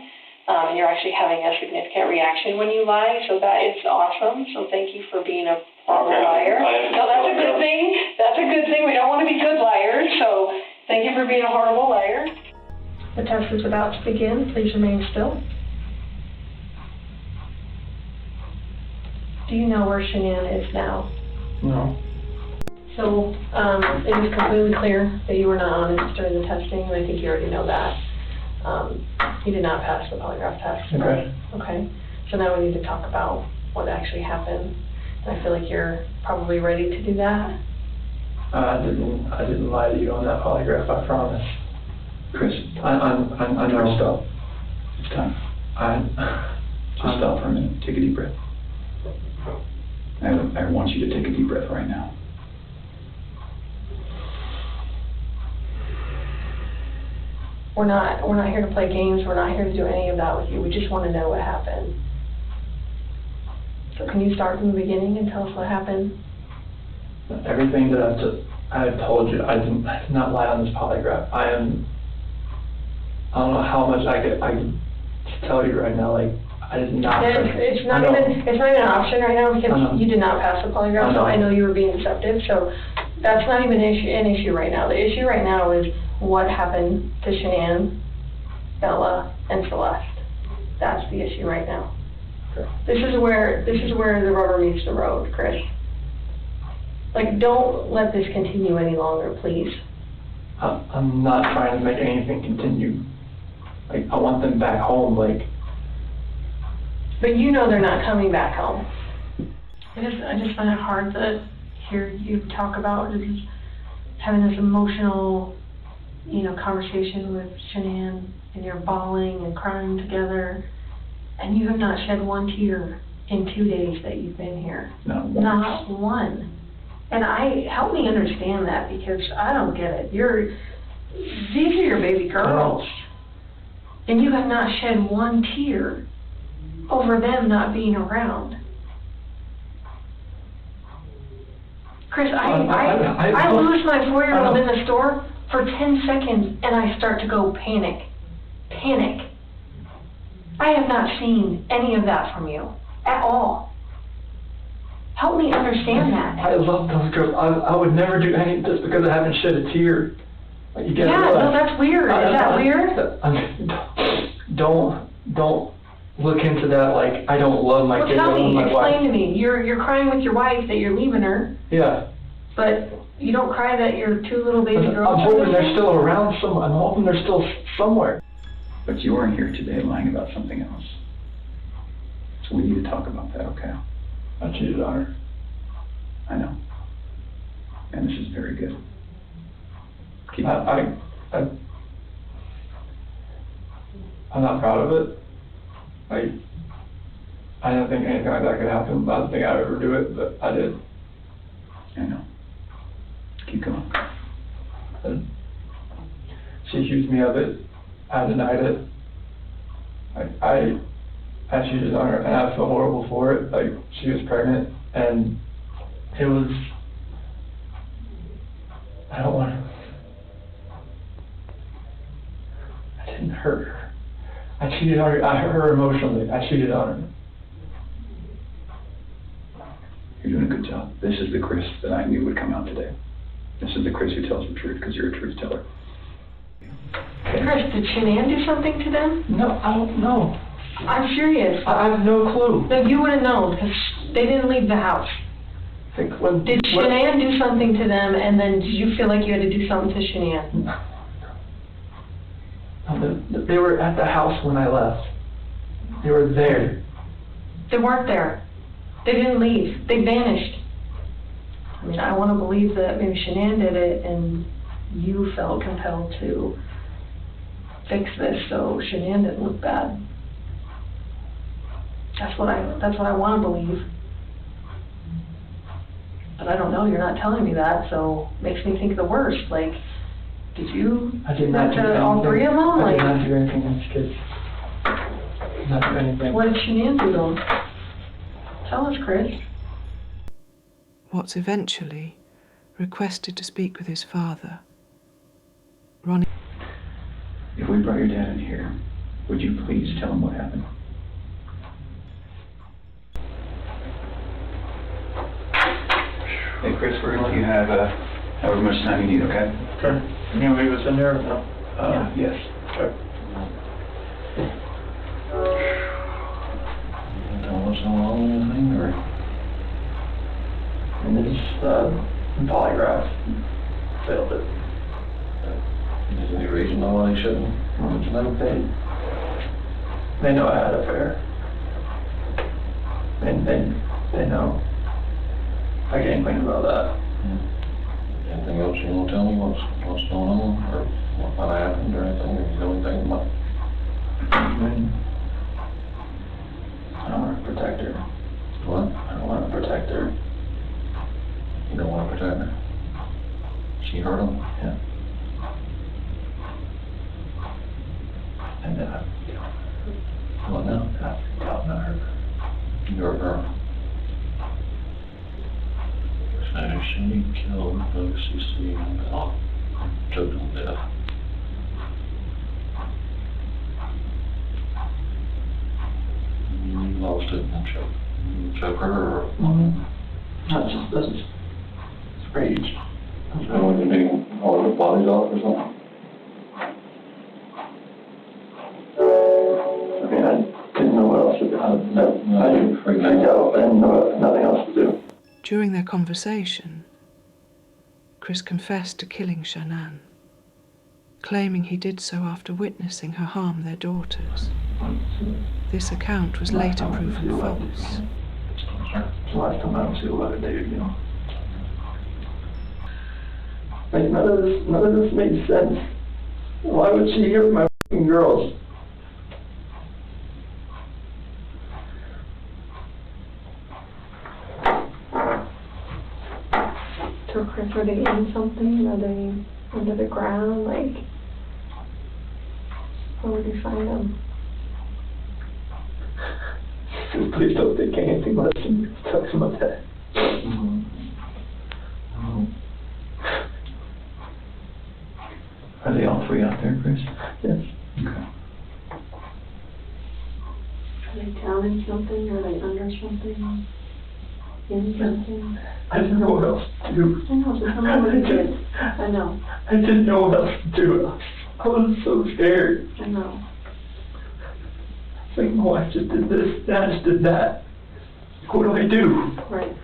And you're actually having a significant reaction when you lie, so that is awesome. So thank you for being a horrible liar. So that's a good thing. That's a good thing. We don't want to be good liars, so thank you for being a horrible liar. The test is about to begin. Please remain still. Do you know where Shanann is now? No. So it is completely clear that you were not honest during the testing, and I think you already know that. You did not pass the polygraph test. Okay. Okay. So now we need to talk about what actually happened. And I feel like you're probably ready to do that. I didn't lie to you on that polygraph, I promise. Chris, I know. Stop. It's time. Just stop for a minute. Take a deep breath. I want you to take a deep breath right now. We're not here to play games. We're not here to do any of that with you. We just want to know what happened. So can you start from the beginning and tell us what happened? Everything that I've told you, I did not lie on this polygraph. I don't know how much I could tell you right now. Like, I did not. It's not even an option right now because you did not pass the polygraph. So I know you were being deceptive. So that's not even an issue right now. The issue right now is what happened to Shanann, Bella, and Celeste. That's the issue right now. Okay. This is where the rubber meets the road, Chris. Like, don't let this continue any longer, please. I'm not trying to make anything continue. Like, I want them back home, like. But you know they're not coming back home. I just find it hard to hear you talk about just having this emotional, conversation with Shanann, and you're bawling and crying together, and you have not shed one tear in 2 days that you've been here. Not one. And help me understand that, because I don't get it. These are your baby girls, and you have not shed one tear over them not being around. Chris, I lose my 4-year-old in the store for 10 seconds, and I start to go panic. Panic. I have not seen any of that from you at all. Help me understand that. I love those girls. I would never do any just because I haven't shed a tear. Like, you yeah, no, that's weird. Is that weird? Don't look into that like I don't love my kids. Tell me, explain to me. You're crying with your wife that you're leaving her. Yeah. But you don't cry that your 2 little baby girls. I'm hoping they're still around somewhere. I'm hoping they're still somewhere. But you weren't here today lying about something else. So we need to talk about that, okay? I cheated on her. I know. And this is very good. I'm not proud of it. I didn't think anything like that could happen. I didn't think I'd ever do it, but I did. I know. Keep going. And she accused me of it. I denied it. I cheated on her, and I feel horrible for it. Like, she was pregnant, and it was. I don't want to. I didn't hurt her. I cheated on her. I hurt her emotionally. I cheated on her. You're doing a good job. This is the Chris that I knew would come out today. This is the Chris who tells the truth, because you're a truth teller. Chris, did Shanann do something to them? No, I don't know. I'm serious. I have no clue. No, you would have known, because they didn't leave the house. Did Shanann do something to them, and then did you feel like you had to do something to Shanann? No, they were at the house when I left. They were there. They weren't there. They didn't leave. They vanished. I mean, I want to believe that maybe Shanann did it, and you felt compelled to fix this so Shanann didn't look bad. That's what I want to believe. But I don't know, you're not telling me that, so makes me think the worst. Like, did you I did do not that do to all anything. three of them? I did Like, not do anything against kids. Not do anything. what did Shanann do to them? Tell us, Chris. Watts eventually requested to speak with his father. Ronnie. If we brought your dad in here, would you please tell him what happened? Hey, Chris, we're gonna let you have however much time you need, okay? Okay. You gonna leave us in there or no? Yes. Okay. Tell us how long anything, or? And this polygraph failed it. Is there any reason why they shouldn't mention that? They know I had an affair. And they know. I can't complain about that. Anything else you want to tell me, what's going on, or what might have happened, or anything, or you know anything about? I don't want to protect her. What? I don't want to protect her. You don't want to protect her? She hurt him? Yeah. And What now? I thought not her. You hurt her. So she killed OCC and choked him to death. You lost it and choke her, or? That's rage. So when you need all the bodies off or something? I mean, I didn't know what else to do. I freaked out. I didn't know nothing else to do. During their conversation, Chris confessed to killing Shanann, claiming he did so after witnessing her harm their daughters. This account was later proven false. It's the last time I don't see a lot of Dave, you know. Like, none of this made sense. Why would she hurt my fucking girls? So, Chris, are they in something? Are they under the ground? Like, where would you find them? Please don't think anything less than me. Talk about that. Are they all three out there, Chris? Yes. Okay. Are they down in something? Are they under something? In something? I didn't know what else to do. I know, but someone would did. I know. I didn't know what else to do. I was so scared. I know. It's like, my wife just did this, and I just did that. What do I do? Right.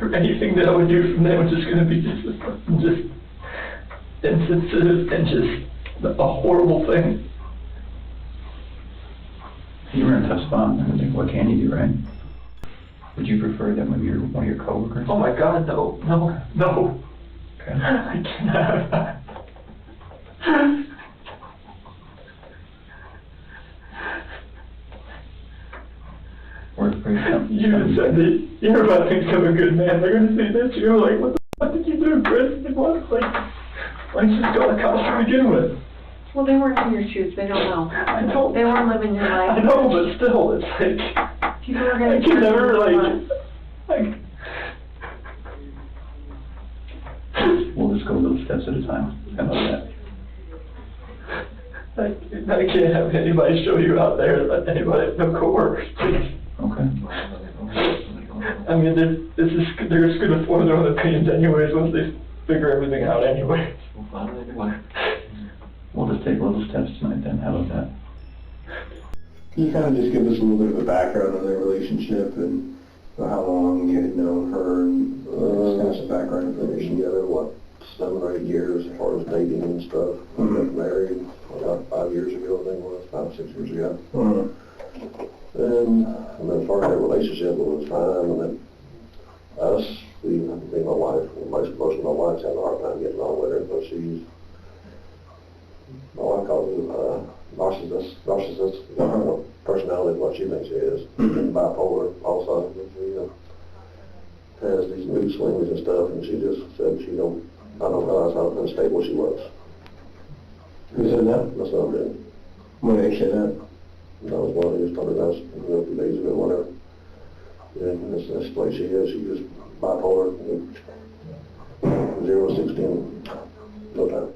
Or anything that I would do from there was just going to be just insensitive and just a horrible thing. You were in a tough spot. I mean, what can you do, right? Would you prefer that maybe one of your coworkers? Oh my God, no. Okay. I can't have that. You said that you're about to become a good man. They're going to see this. You're like, what the fuck did you do, Chris? Like, what? Like, why didn't you just go to college to begin with? Well, they weren't in your shoes. They don't know. I don't. They weren't living your life. I know, but still, it's like, People are going I to can never, We'll just go little steps at a time. How about that? I can't have anybody show you out there, let anybody, no coworkers, please. Okay. I mean, they're just going to form their own opinions anyways once they figure everything out anyway. We'll just take little steps tonight then. How about that? Can you kind of just give us a little bit of a background on their relationship and how long you had known her and just kind of some background information together, what, 7 or 8 years as far as dating and stuff. We got married about 5 years ago, I think it was, 5 or 6 years ago. And as far as their relationship, it was fine. And then us, me and my wife, most of my wife's having a hard time getting on with her, but she's, my wife calls it narcissist personality is what she thinks she is. Bipolar also. mood swings and stuff, and she just said I don't realize how unstable she was. Who said that? My son did. When did he say that? That was one of his probably last, a few days ago, whatever. And this way she is, she was bipolar, 0 to 16, no time.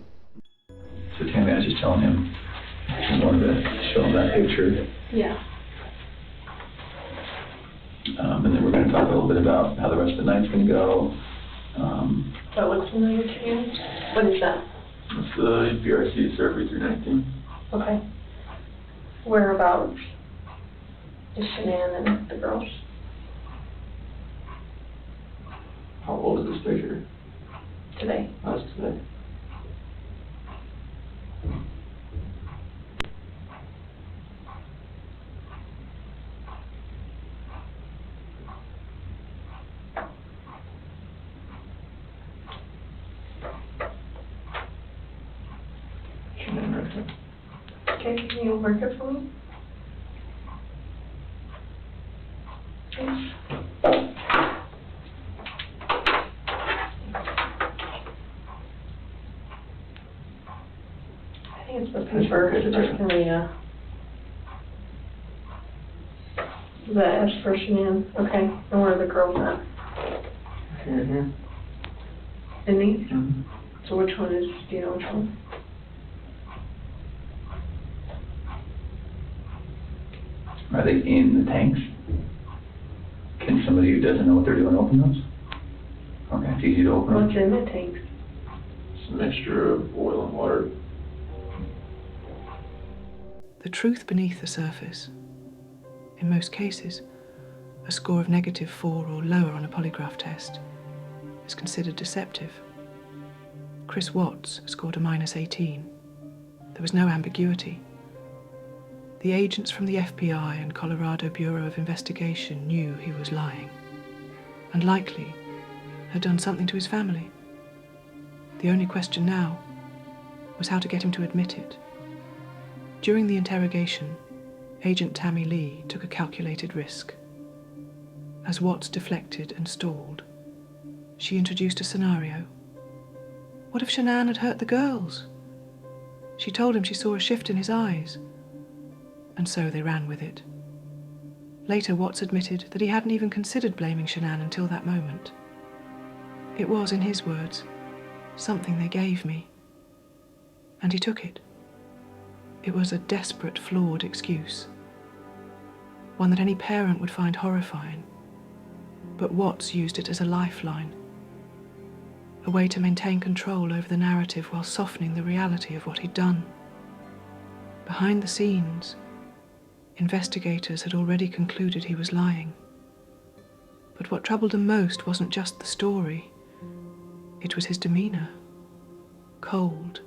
So Tammy, I was just telling him, I wanted to show him that picture. Yeah. And then we're going to talk a little bit about how the rest of the night's going to go. That looks familiar to you. What is that? It's the BRC survey 319. Okay. Whereabouts is Shanann and the girls? How old is this picture? Today. How's today? Okay, can you mark it for me? Thanks. I think it's the paper, it's just Maria. The S for Shanann. Okay, and where are the girls at? Here. In these? Mm-hmm. So which one is, do you know which one? Are they in the tanks? Can somebody who doesn't know what they're doing open those? Okay, it's easy to open. What's in the tanks? It's a mixture of oil and water. The truth beneath the surface. In most cases, a score of -4 or lower on a polygraph test is considered deceptive. Chris Watts scored a -18. There was no ambiguity. The agents from the FBI and Colorado Bureau of Investigation knew he was lying, and likely had done something to his family. The only question now was how to get him to admit it. During the interrogation, Agent Tammy Lee took a calculated risk. As Watts deflected and stalled, she introduced a scenario. What if Shanann had hurt the girls? She told him she saw a shift in his eyes, and so they ran with it. Later, Watts admitted that he hadn't even considered blaming Shanann until that moment. It was, in his words, something they gave me. And he took it. It was a desperate, flawed excuse. One that any parent would find horrifying. But Watts used it as a lifeline. A way to maintain control over the narrative while softening the reality of what he'd done. Behind the scenes, investigators had already concluded he was lying. But what troubled them most wasn't just the story. It was his demeanor. Cold,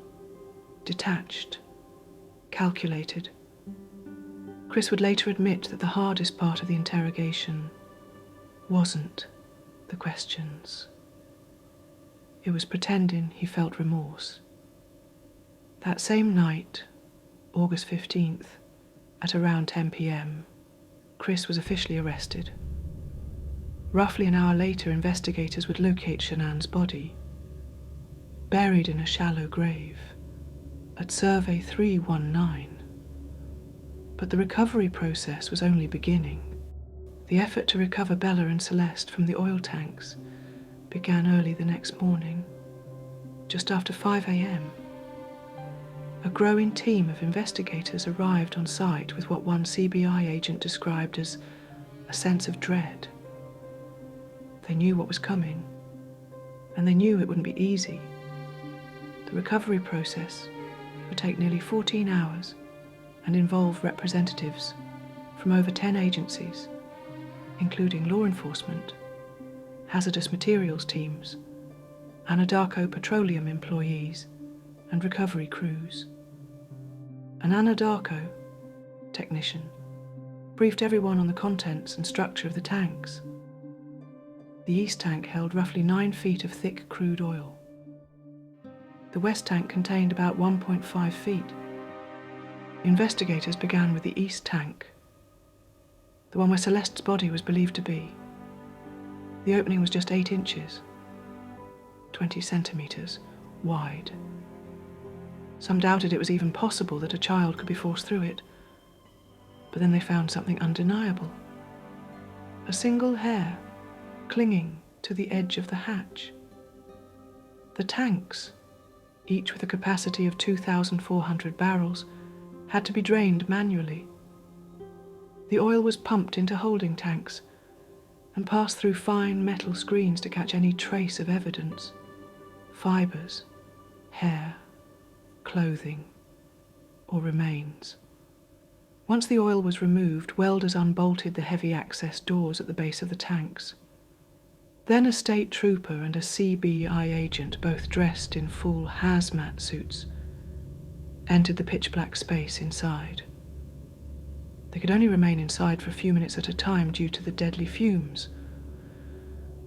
detached, calculated. Chris would later admit that the hardest part of the interrogation wasn't the questions. It was pretending he felt remorse. That same night, August 15th, at around 10 p.m, Chris was officially arrested. Roughly an hour later, investigators would locate Shanann's body, buried in a shallow grave at Survey 319. But the recovery process was only beginning. The effort to recover Bella and Celeste from the oil tanks began early the next morning, just after 5 a.m. A growing team of investigators arrived on site with what one CBI agent described as a sense of dread. They knew what was coming, and they knew it wouldn't be easy. The recovery process would take nearly 14 hours and involve representatives from over 10 agencies, including law enforcement, hazardous materials teams, Anadarko petroleum employees, and recovery crews. An Anadarko technician briefed everyone on the contents and structure of the tanks. The east tank held roughly 9 feet of thick crude oil. The west tank contained about 1.5 feet. Investigators began with the east tank, the one where Celeste's body was believed to be. The opening was just 8 inches, 20 centimetres wide. Some doubted it was even possible that a child could be forced through it. But then they found something undeniable. A single hair clinging to the edge of the hatch. The tanks, each with a capacity of 2,400 barrels, had to be drained manually. The oil was pumped into holding tanks and passed through fine metal screens to catch any trace of evidence. Fibres, hair, clothing, or remains. Once the oil was removed, welders unbolted the heavy access doors at the base of the tanks. Then a state trooper and a CBI agent, both dressed in full hazmat suits, entered the pitch-black space inside. They could only remain inside for a few minutes at a time due to the deadly fumes.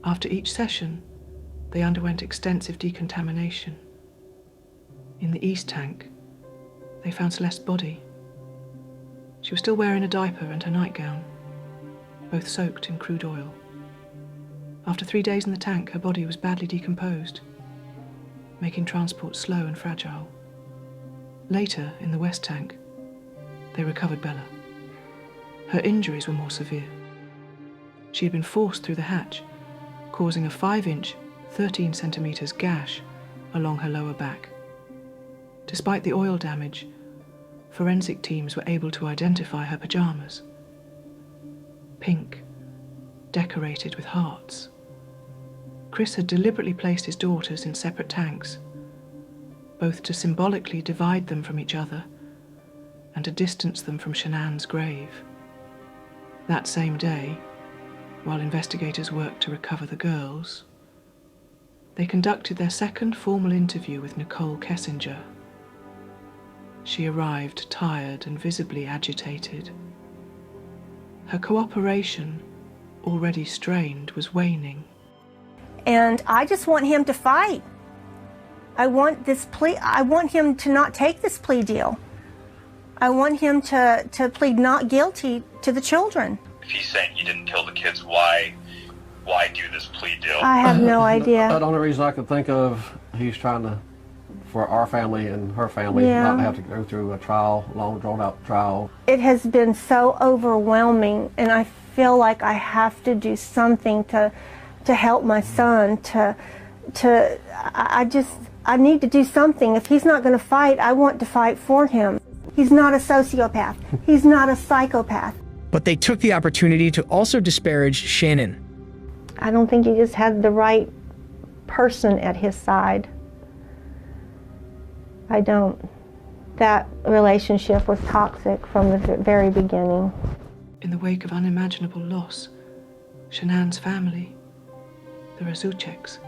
After each session, they underwent extensive decontamination. In the east tank, they found Celeste's body. She was still wearing a diaper and her nightgown, both soaked in crude oil. After 3 days in the tank, her body was badly decomposed, making transport slow and fragile. Later, in the west tank, they recovered Bella. Her injuries were more severe. She had been forced through the hatch, causing a 5-inch, 13 centimetres gash along her lower back. Despite the oil damage, forensic teams were able to identify her pajamas. Pink, decorated with hearts. Chris had deliberately placed his daughters in separate tanks, both to symbolically divide them from each other and to distance them from Shanann's grave. That same day, while investigators worked to recover the girls, they conducted their second formal interview with Nicole Kessinger. She arrived tired and visibly agitated. Her cooperation, already strained, was waning. And I just want him to fight. I want him to not take this plea deal. I want him to plead not guilty to the children. If he's saying you didn't kill the kids, why do this plea deal? I have no idea. The only reason I can think of, he's trying to, for our family and her family, not to have to go through a trial, long drawn out trial. It has been so overwhelming, and I feel like I have to do something to help my son. I need to do something. If he's not going to fight, I want to fight for him. He's not a sociopath. He's not a psychopath. But they took the opportunity to also disparage Shanann. I don't think he just had the right person at his side. I don't. That relationship was toxic from the very beginning. In the wake of unimaginable loss, Shanann's family, the Razucheks,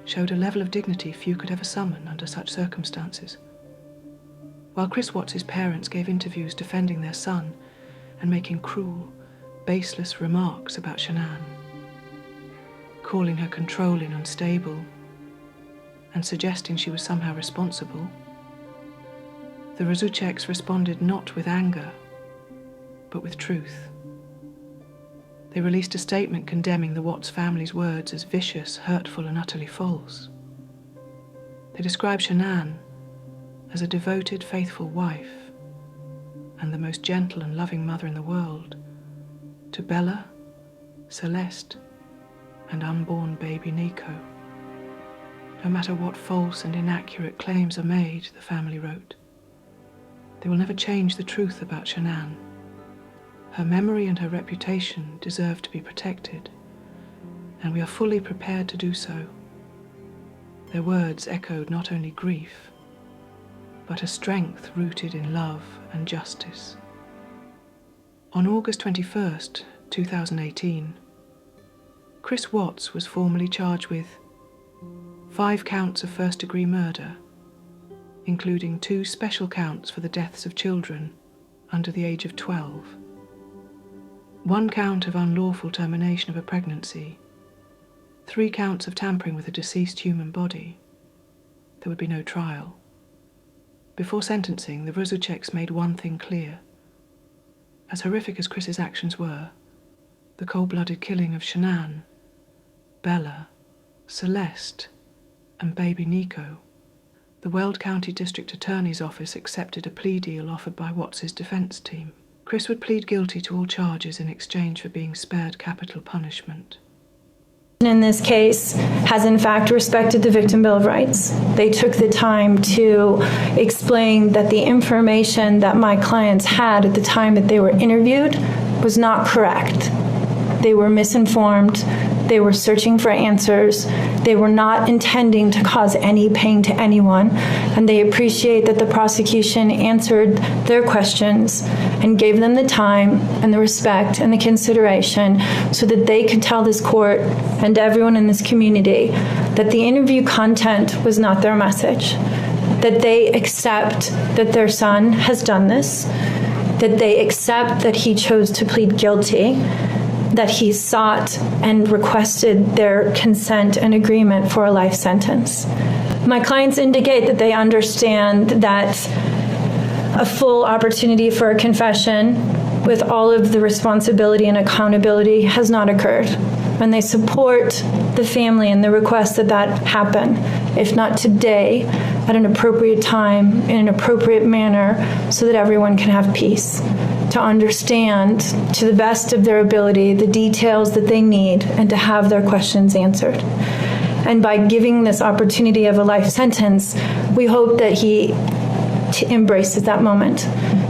showed a level of dignity few could ever summon under such circumstances. While Chris Watts' parents gave interviews defending their son and making cruel, baseless remarks about Shanann, calling her controlling, unstable, and suggesting she was somehow responsible, the Razucheks responded not with anger, but with truth. They released a statement condemning the Watts family's words as vicious, hurtful, and utterly false. They described Shanann as a devoted, faithful wife and the most gentle and loving mother in the world to Bella, Celeste, and unborn baby Nico. No matter what false and inaccurate claims are made, the family wrote, they will never change the truth about Shanann. Her memory and her reputation deserve to be protected, and we are fully prepared to do so. Their words echoed not only grief, but a strength rooted in love and justice. On August 21st, 2018, Chris Watts was formally charged with 5 counts of first-degree murder, including 2 special counts for the deaths of children under the age of 12, 1 count of unlawful termination of a pregnancy, 3 counts of tampering with a deceased human body. There would be no trial. Before sentencing, the Razucheks made one thing clear. As horrific as Chris's actions were, the cold-blooded killing of Shanann Bella, Celeste, and baby Nico, the Weld County District Attorney's Office accepted a plea deal offered by Watts' defense team. Chris would plead guilty to all charges in exchange for being spared capital punishment. In this case, has in fact respected the Victim Bill of Rights. They took the time to explain that the information that my clients had at the time that they were interviewed was not correct. They were misinformed. They were searching for answers. They were not intending to cause any pain to anyone. And they appreciate that the prosecution answered their questions and gave them the time and the respect and the consideration so that they could tell this court and everyone in this community that the interview content was not their message, that they accept that their son has done this, that they accept that he chose to plead guilty, that he sought and requested their consent and agreement for a life sentence. My clients indicate that they understand that a full opportunity for a confession with all of the responsibility and accountability has not occurred. And they support the family and the request that that happen, if not today, at an appropriate time, in an appropriate manner, so that everyone can have peace, to understand to the best of their ability the details that they need and to have their questions answered. And by giving this opportunity of a life sentence, we hope that he embraces that moment,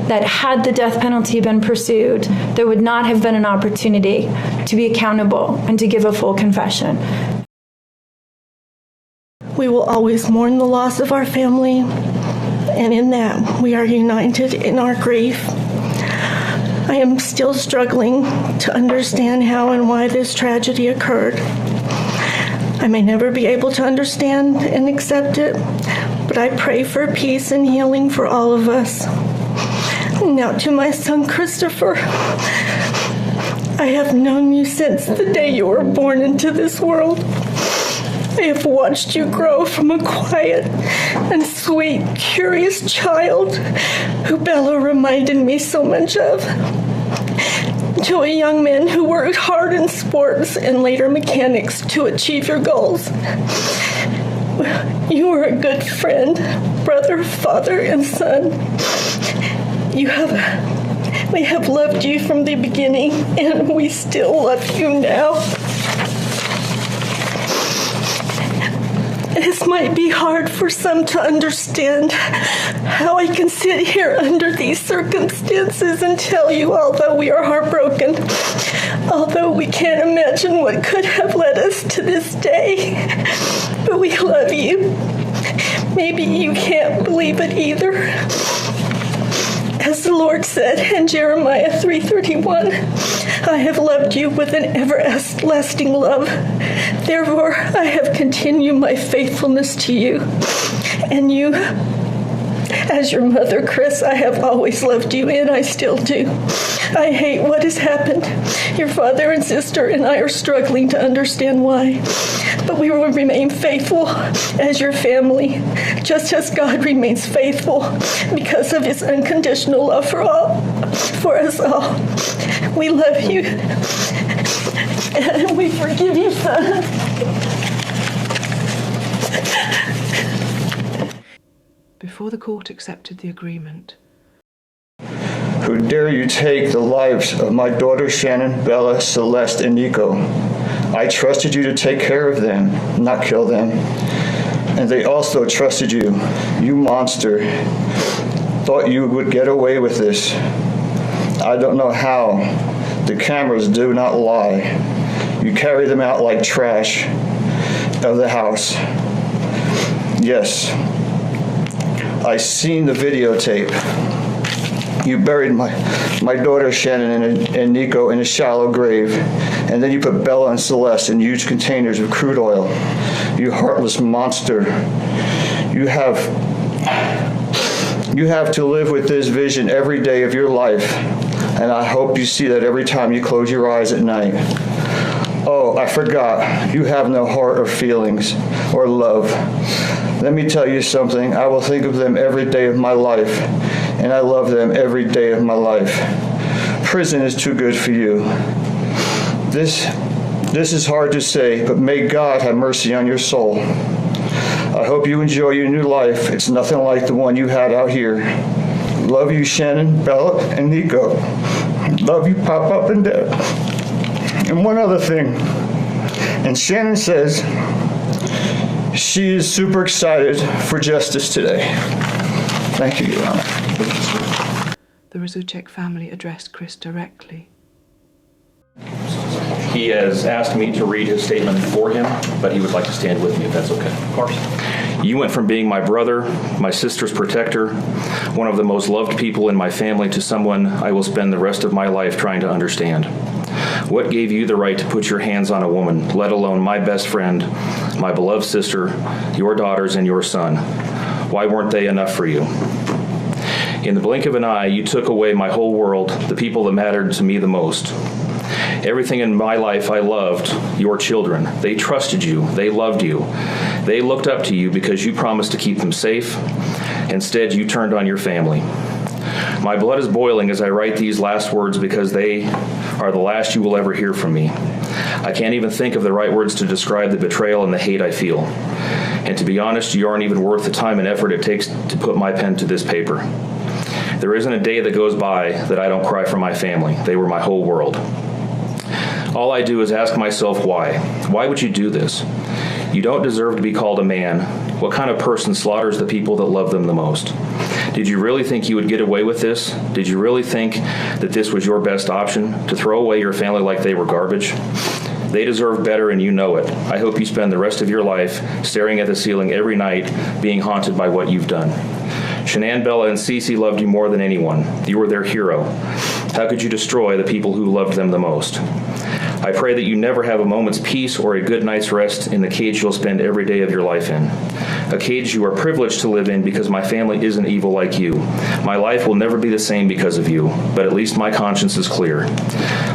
that had the death penalty been pursued, there would not have been an opportunity to be accountable and to give a full confession. We will always mourn the loss of our family, and in that we are united in our grief. I am still struggling to understand how and why this tragedy occurred. I may never be able to understand and accept it, but I pray for peace and healing for all of us. Now to my son Christopher, I have known you since the day you were born into this world. I have watched you grow from a quiet and sweet, curious child who Bella reminded me so much of, to a young man who worked hard in sports and later mechanics to achieve your goals. You are a good friend, brother, father, and son. We have loved you from the beginning, and we still love you now. This might be hard for some to understand how I can sit here under these circumstances and tell you, although we are heartbroken, although we can't imagine what could have led us to this day, but we love you. Maybe you can't believe it either. As the Lord said in Jeremiah 3:31, I have loved you with an everlasting love. Therefore, I have continued my faithfulness to you. And you, as your mother, Chris, I have always loved you, and I still do. I hate what has happened. Your father and sister and I are struggling to understand why. But we will remain faithful as your family, just as God remains faithful because of his unconditional love for us all. We love you, and we forgive you, son. Before the court accepted the agreement, who dare you take the lives of my daughters Shanann, Bella, Celeste, and Nico? I trusted you to take care of them, not kill them. And they also trusted you. You monster. Thought you would get away with this. I don't know how. The cameras do not lie. You carry them out like trash of the house. Yes, I seen the videotape. You buried my daughter Shanann and Nico in a shallow grave, and then you put Bella and Celeste in huge containers of crude oil. You heartless monster. You have to live with this vision every day of your life, and I hope you see that every time you close your eyes at night. Oh, I forgot. You have no heart or feelings or love. Let me tell you something. I will think of them every day of my life, and I love them every day of my life. Prison is too good for you. This This is hard to say, but may God have mercy on your soul. I hope you enjoy your new life. It's nothing like the one you had out here. Love you, Shanann, Bella, and Nico. Love you, Pop and Dad. And one other thing. And Shanann says she is super excited for justice today. Thank you, Your Honor. The Razucek family addressed Chris directly. He has asked me to read his statement for him, but he would like to stand with me if that's okay. Of course. You went from being my brother, my sister's protector, one of the most loved people in my family, to someone I will spend the rest of my life trying to understand. What gave you the right to put your hands on a woman, let alone my best friend, my beloved sister, your daughters, and your son? Why weren't they enough for you? In the blink of an eye, you took away my whole world, the people that mattered to me the most. Everything in my life I loved, your children. They trusted you. They loved you. They looked up to you because you promised to keep them safe. Instead, you turned on your family. My blood is boiling as I write these last words because they are the last you will ever hear from me. I can't even think of the right words to describe the betrayal and the hate I feel. And to be honest, you aren't even worth the time and effort it takes to put my pen to this paper. There isn't a day that goes by that I don't cry for my family. They were my whole world. All I do is ask myself why. Why would you do this? You don't deserve to be called a man. What kind of person slaughters the people that love them the most? Did you really think you would get away with this? Did you really think that this was your best option, to throw away your family like they were garbage? They deserve better, and you know it. I hope you spend the rest of your life staring at the ceiling every night, being haunted by what you've done. Shanann, Bella, and Cece loved you more than anyone. You were their hero. How could you destroy the people who loved them the most? I pray that you never have a moment's peace or a good night's rest in the cage you'll spend every day of your life in. A cage you are privileged to live in because my family isn't evil like you. My life will never be the same because of you, but at least my conscience is clear.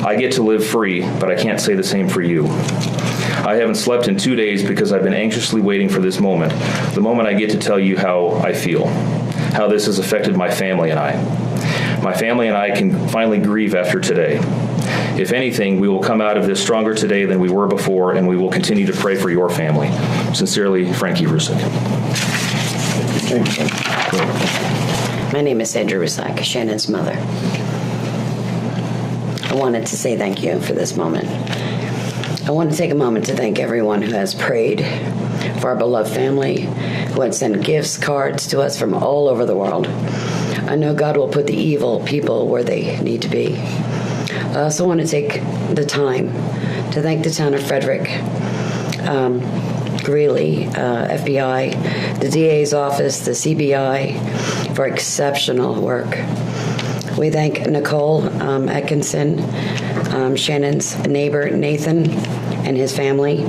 I get to live free, but I can't say the same for you. I haven't slept in 2 days because I've been anxiously waiting for this moment, the moment I get to tell you how I feel, how this has affected my family and I. My family and I can finally grieve after today. If anything, we will come out of this stronger today than we were before, and we will continue to pray for your family. Sincerely, Frankie Rusick. My name is Sandra Rusick, Shannon's mother. I wanted to say thank you for this moment. I want to take a moment to thank everyone who has prayed for our beloved family, who had sent gifts, cards to us from all over the world. I know God will put the evil people where they need to be. I also want to take the time to thank the town of Frederick, Greeley, FBI, the DA's office, the CBI for exceptional work. We thank Nicole Atkinson, Shannon's neighbor Nathan, and his family.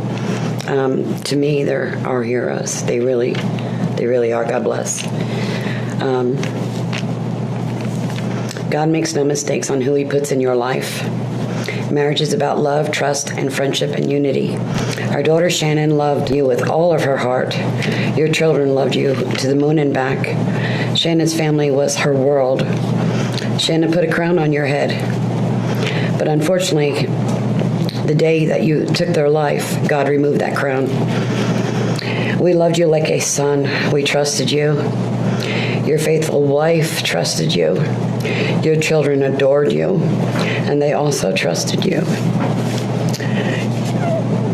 To me, they're our heroes. They really are. God bless. God makes no mistakes on who he puts in your life. Marriage is about love, trust, and friendship and unity. Our daughter Shanann loved you with all of her heart. Your children loved you to the moon and back. Shannon's family was her world. Shanann put a crown on your head. But unfortunately, the day that you took their life, God removed that crown. We loved you like a son. We trusted you. Your faithful wife trusted you. Your children adored you, and they also trusted you.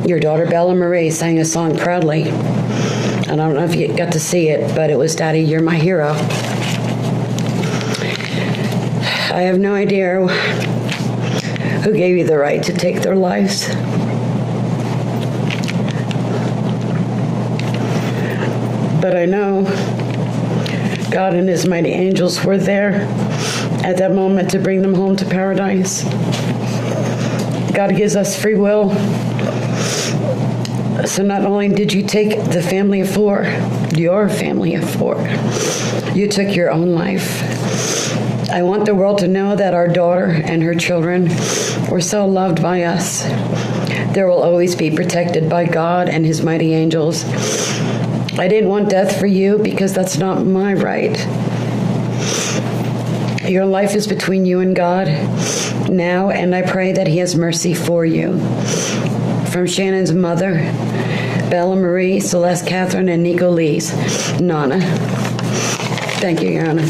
Your daughter Bella Marie sang a song proudly. I don't know if you got to see it, but it was, "Daddy, you're my hero." I have no idea who gave you the right to take their lives. But I know God and his mighty angels were there at that moment to bring them home to paradise. God gives us free will. So not only did you take the family of four, your family of four, you took your own life. I want the world to know that our daughter and her children were so loved by us. There will always be protected by God and his mighty angels. I didn't want death for you because that's not my right. Your life is between you and God now, and I pray that He has mercy for you. From Shannon's mother, Bella Marie, Celeste Catherine, and Nico Lee's, Nana. Thank you, Your Honor.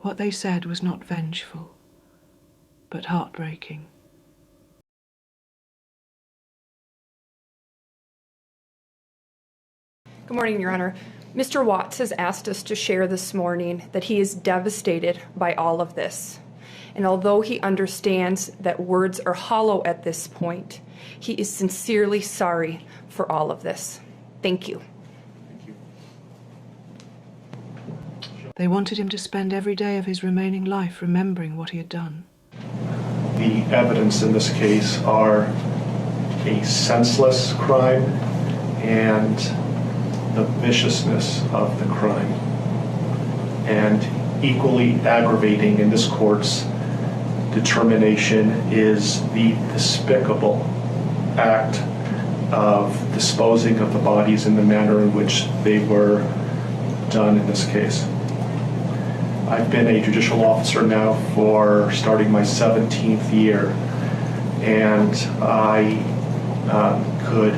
What they said was not vengeful, but heartbreaking. Good morning, Your Honor. Mr. Watts has asked us to share this morning that he is devastated by all of this. And although he understands that words are hollow at this point, he is sincerely sorry for all of this. Thank you. They wanted him to spend every day of his remaining life remembering what he had done. The evidence in this case are a senseless crime and the viciousness of the crime. And equally aggravating in this court's determination is the despicable act of disposing of the bodies in the manner in which they were done in this case. I've been a judicial officer now for starting my 17th year, and I could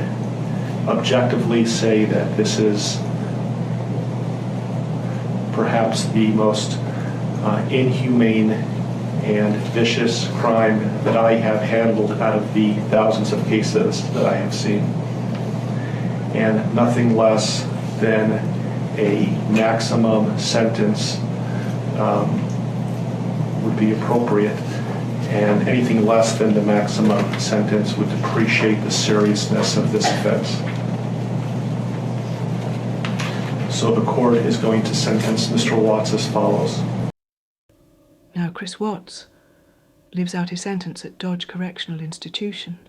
objectively say that this is perhaps the most inhumane and vicious crime that I have handled out of the thousands of cases that I have seen. And nothing less than a maximum sentence would be appropriate, and anything less than the maximum sentence would depreciate the seriousness of this offense. So the court is going to sentence Mr. Watts as follows. Now Chris Watts lives out his sentence at Dodge Correctional Institution,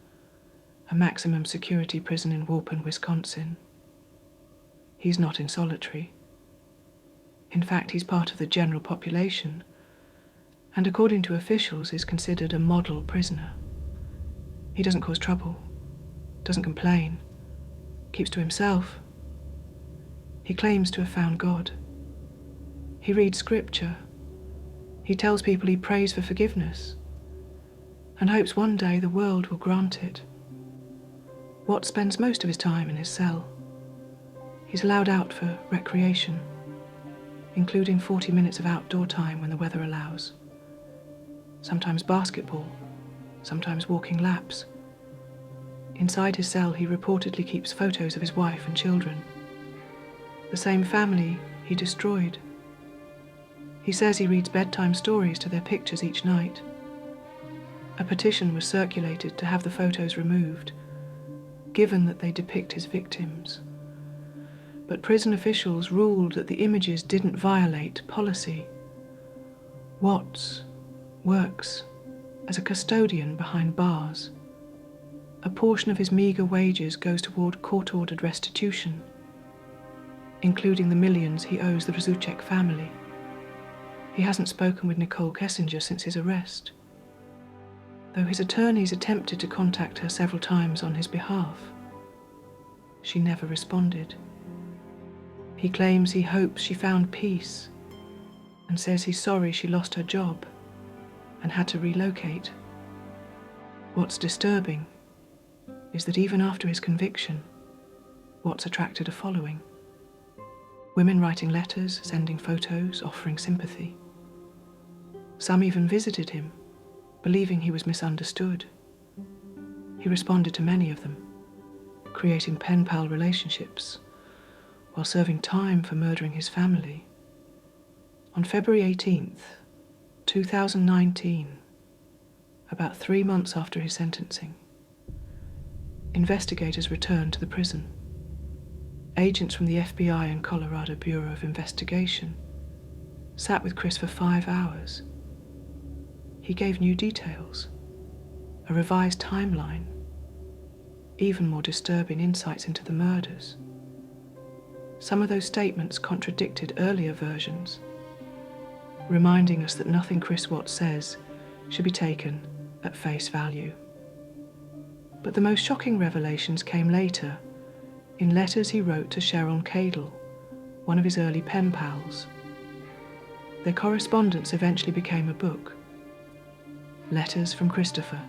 a maximum security prison in Walpen, Wisconsin. He's not in solitary. In fact, he's part of the general population, and according to officials is considered a model prisoner. He doesn't cause trouble, doesn't complain, keeps to himself. He claims to have found God. He reads scripture. He tells people he prays for forgiveness and hopes one day the world will grant it. Watt spends most of his time in his cell. He's allowed out for recreation, including 40 minutes of outdoor time when the weather allows. Sometimes basketball, sometimes walking laps. Inside his cell, he reportedly keeps photos of his wife and children, the same family he destroyed. He says he reads bedtime stories to their pictures each night. A petition was circulated to have the photos removed, given that they depict his victims. But prison officials ruled that the images didn't violate policy. Watts works as a custodian behind bars. A portion of his meager wages goes toward court-ordered restitution, including the millions he owes the Rzucek family. He hasn't spoken with Nicole Kessinger since his arrest, though his attorneys attempted to contact her several times on his behalf. She never responded. He claims he hopes she found peace and says he's sorry she lost her job and had to relocate. What's disturbing is that even after his conviction, Watts attracted a following. Women writing letters, sending photos, offering sympathy. Some even visited him, believing he was misunderstood. He responded to many of them, creating pen-pal relationships while serving time for murdering his family. On February 18th, 2019, about 3 months after his sentencing, investigators returned to the prison. Agents from the FBI and Colorado Bureau of Investigation sat with Chris for 5 hours. He gave new details, a revised timeline, even more disturbing insights into the murders. Some of those statements contradicted earlier versions, reminding us that nothing Chris Watts says should be taken at face value. But the most shocking revelations came later, in letters he wrote to Sharon Cadle, one of his early pen pals. Their correspondence eventually became a book. Letters from Christopher,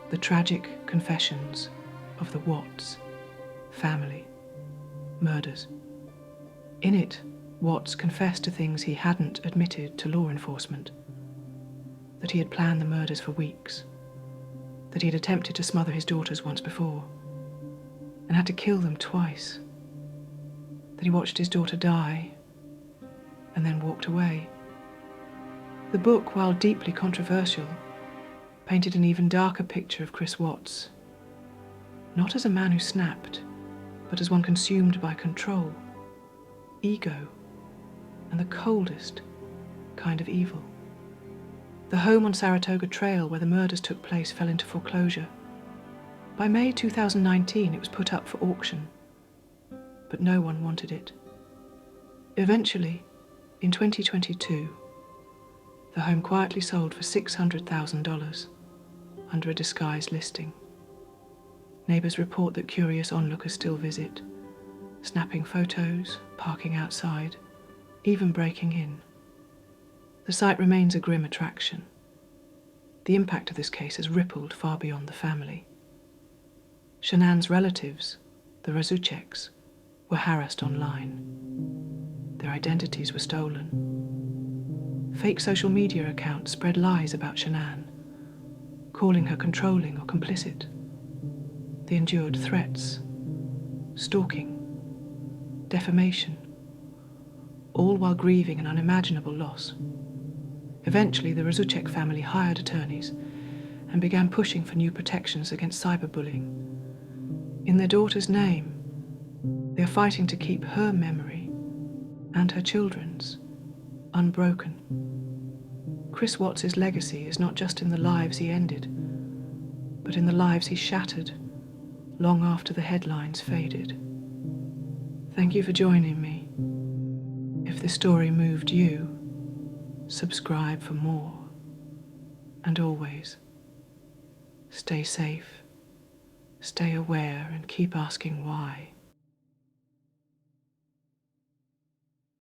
the tragic confessions of the Watts family murders. In it, Watts confessed to things he hadn't admitted to law enforcement. That he had planned the murders for weeks. That he had attempted to smother his daughters once before and had to kill them twice. That he watched his daughter die and then walked away. The book, while deeply controversial, painted an even darker picture of Chris Watts, not as a man who snapped, but as one consumed by control, ego, and the coldest kind of evil. The home on Saratoga Trail where the murders took place fell into foreclosure. By May 2019, it was put up for auction, but no one wanted it. Eventually, in 2022, the home quietly sold for $600,000 under a disguised listing. Neighbours report that curious onlookers still visit, snapping photos, parking outside, even breaking in. The site remains a grim attraction. The impact of this case has rippled far beyond the family. Shanann's relatives, the Razucheks, were harassed online. Their identities were stolen. Fake social media accounts spread lies about Shanann, calling her controlling or complicit. They endured threats, stalking, defamation, all while grieving an unimaginable loss. Eventually, the Razuchek family hired attorneys and began pushing for new protections against cyberbullying. In their daughter's name, they are fighting to keep her memory and her children's unbroken. Chris Watts' legacy is not just in the lives he ended, but in the lives he shattered long after the headlines faded. Thank you for joining me. If this story moved you, subscribe for more. And always, stay safe, stay aware, and keep asking why.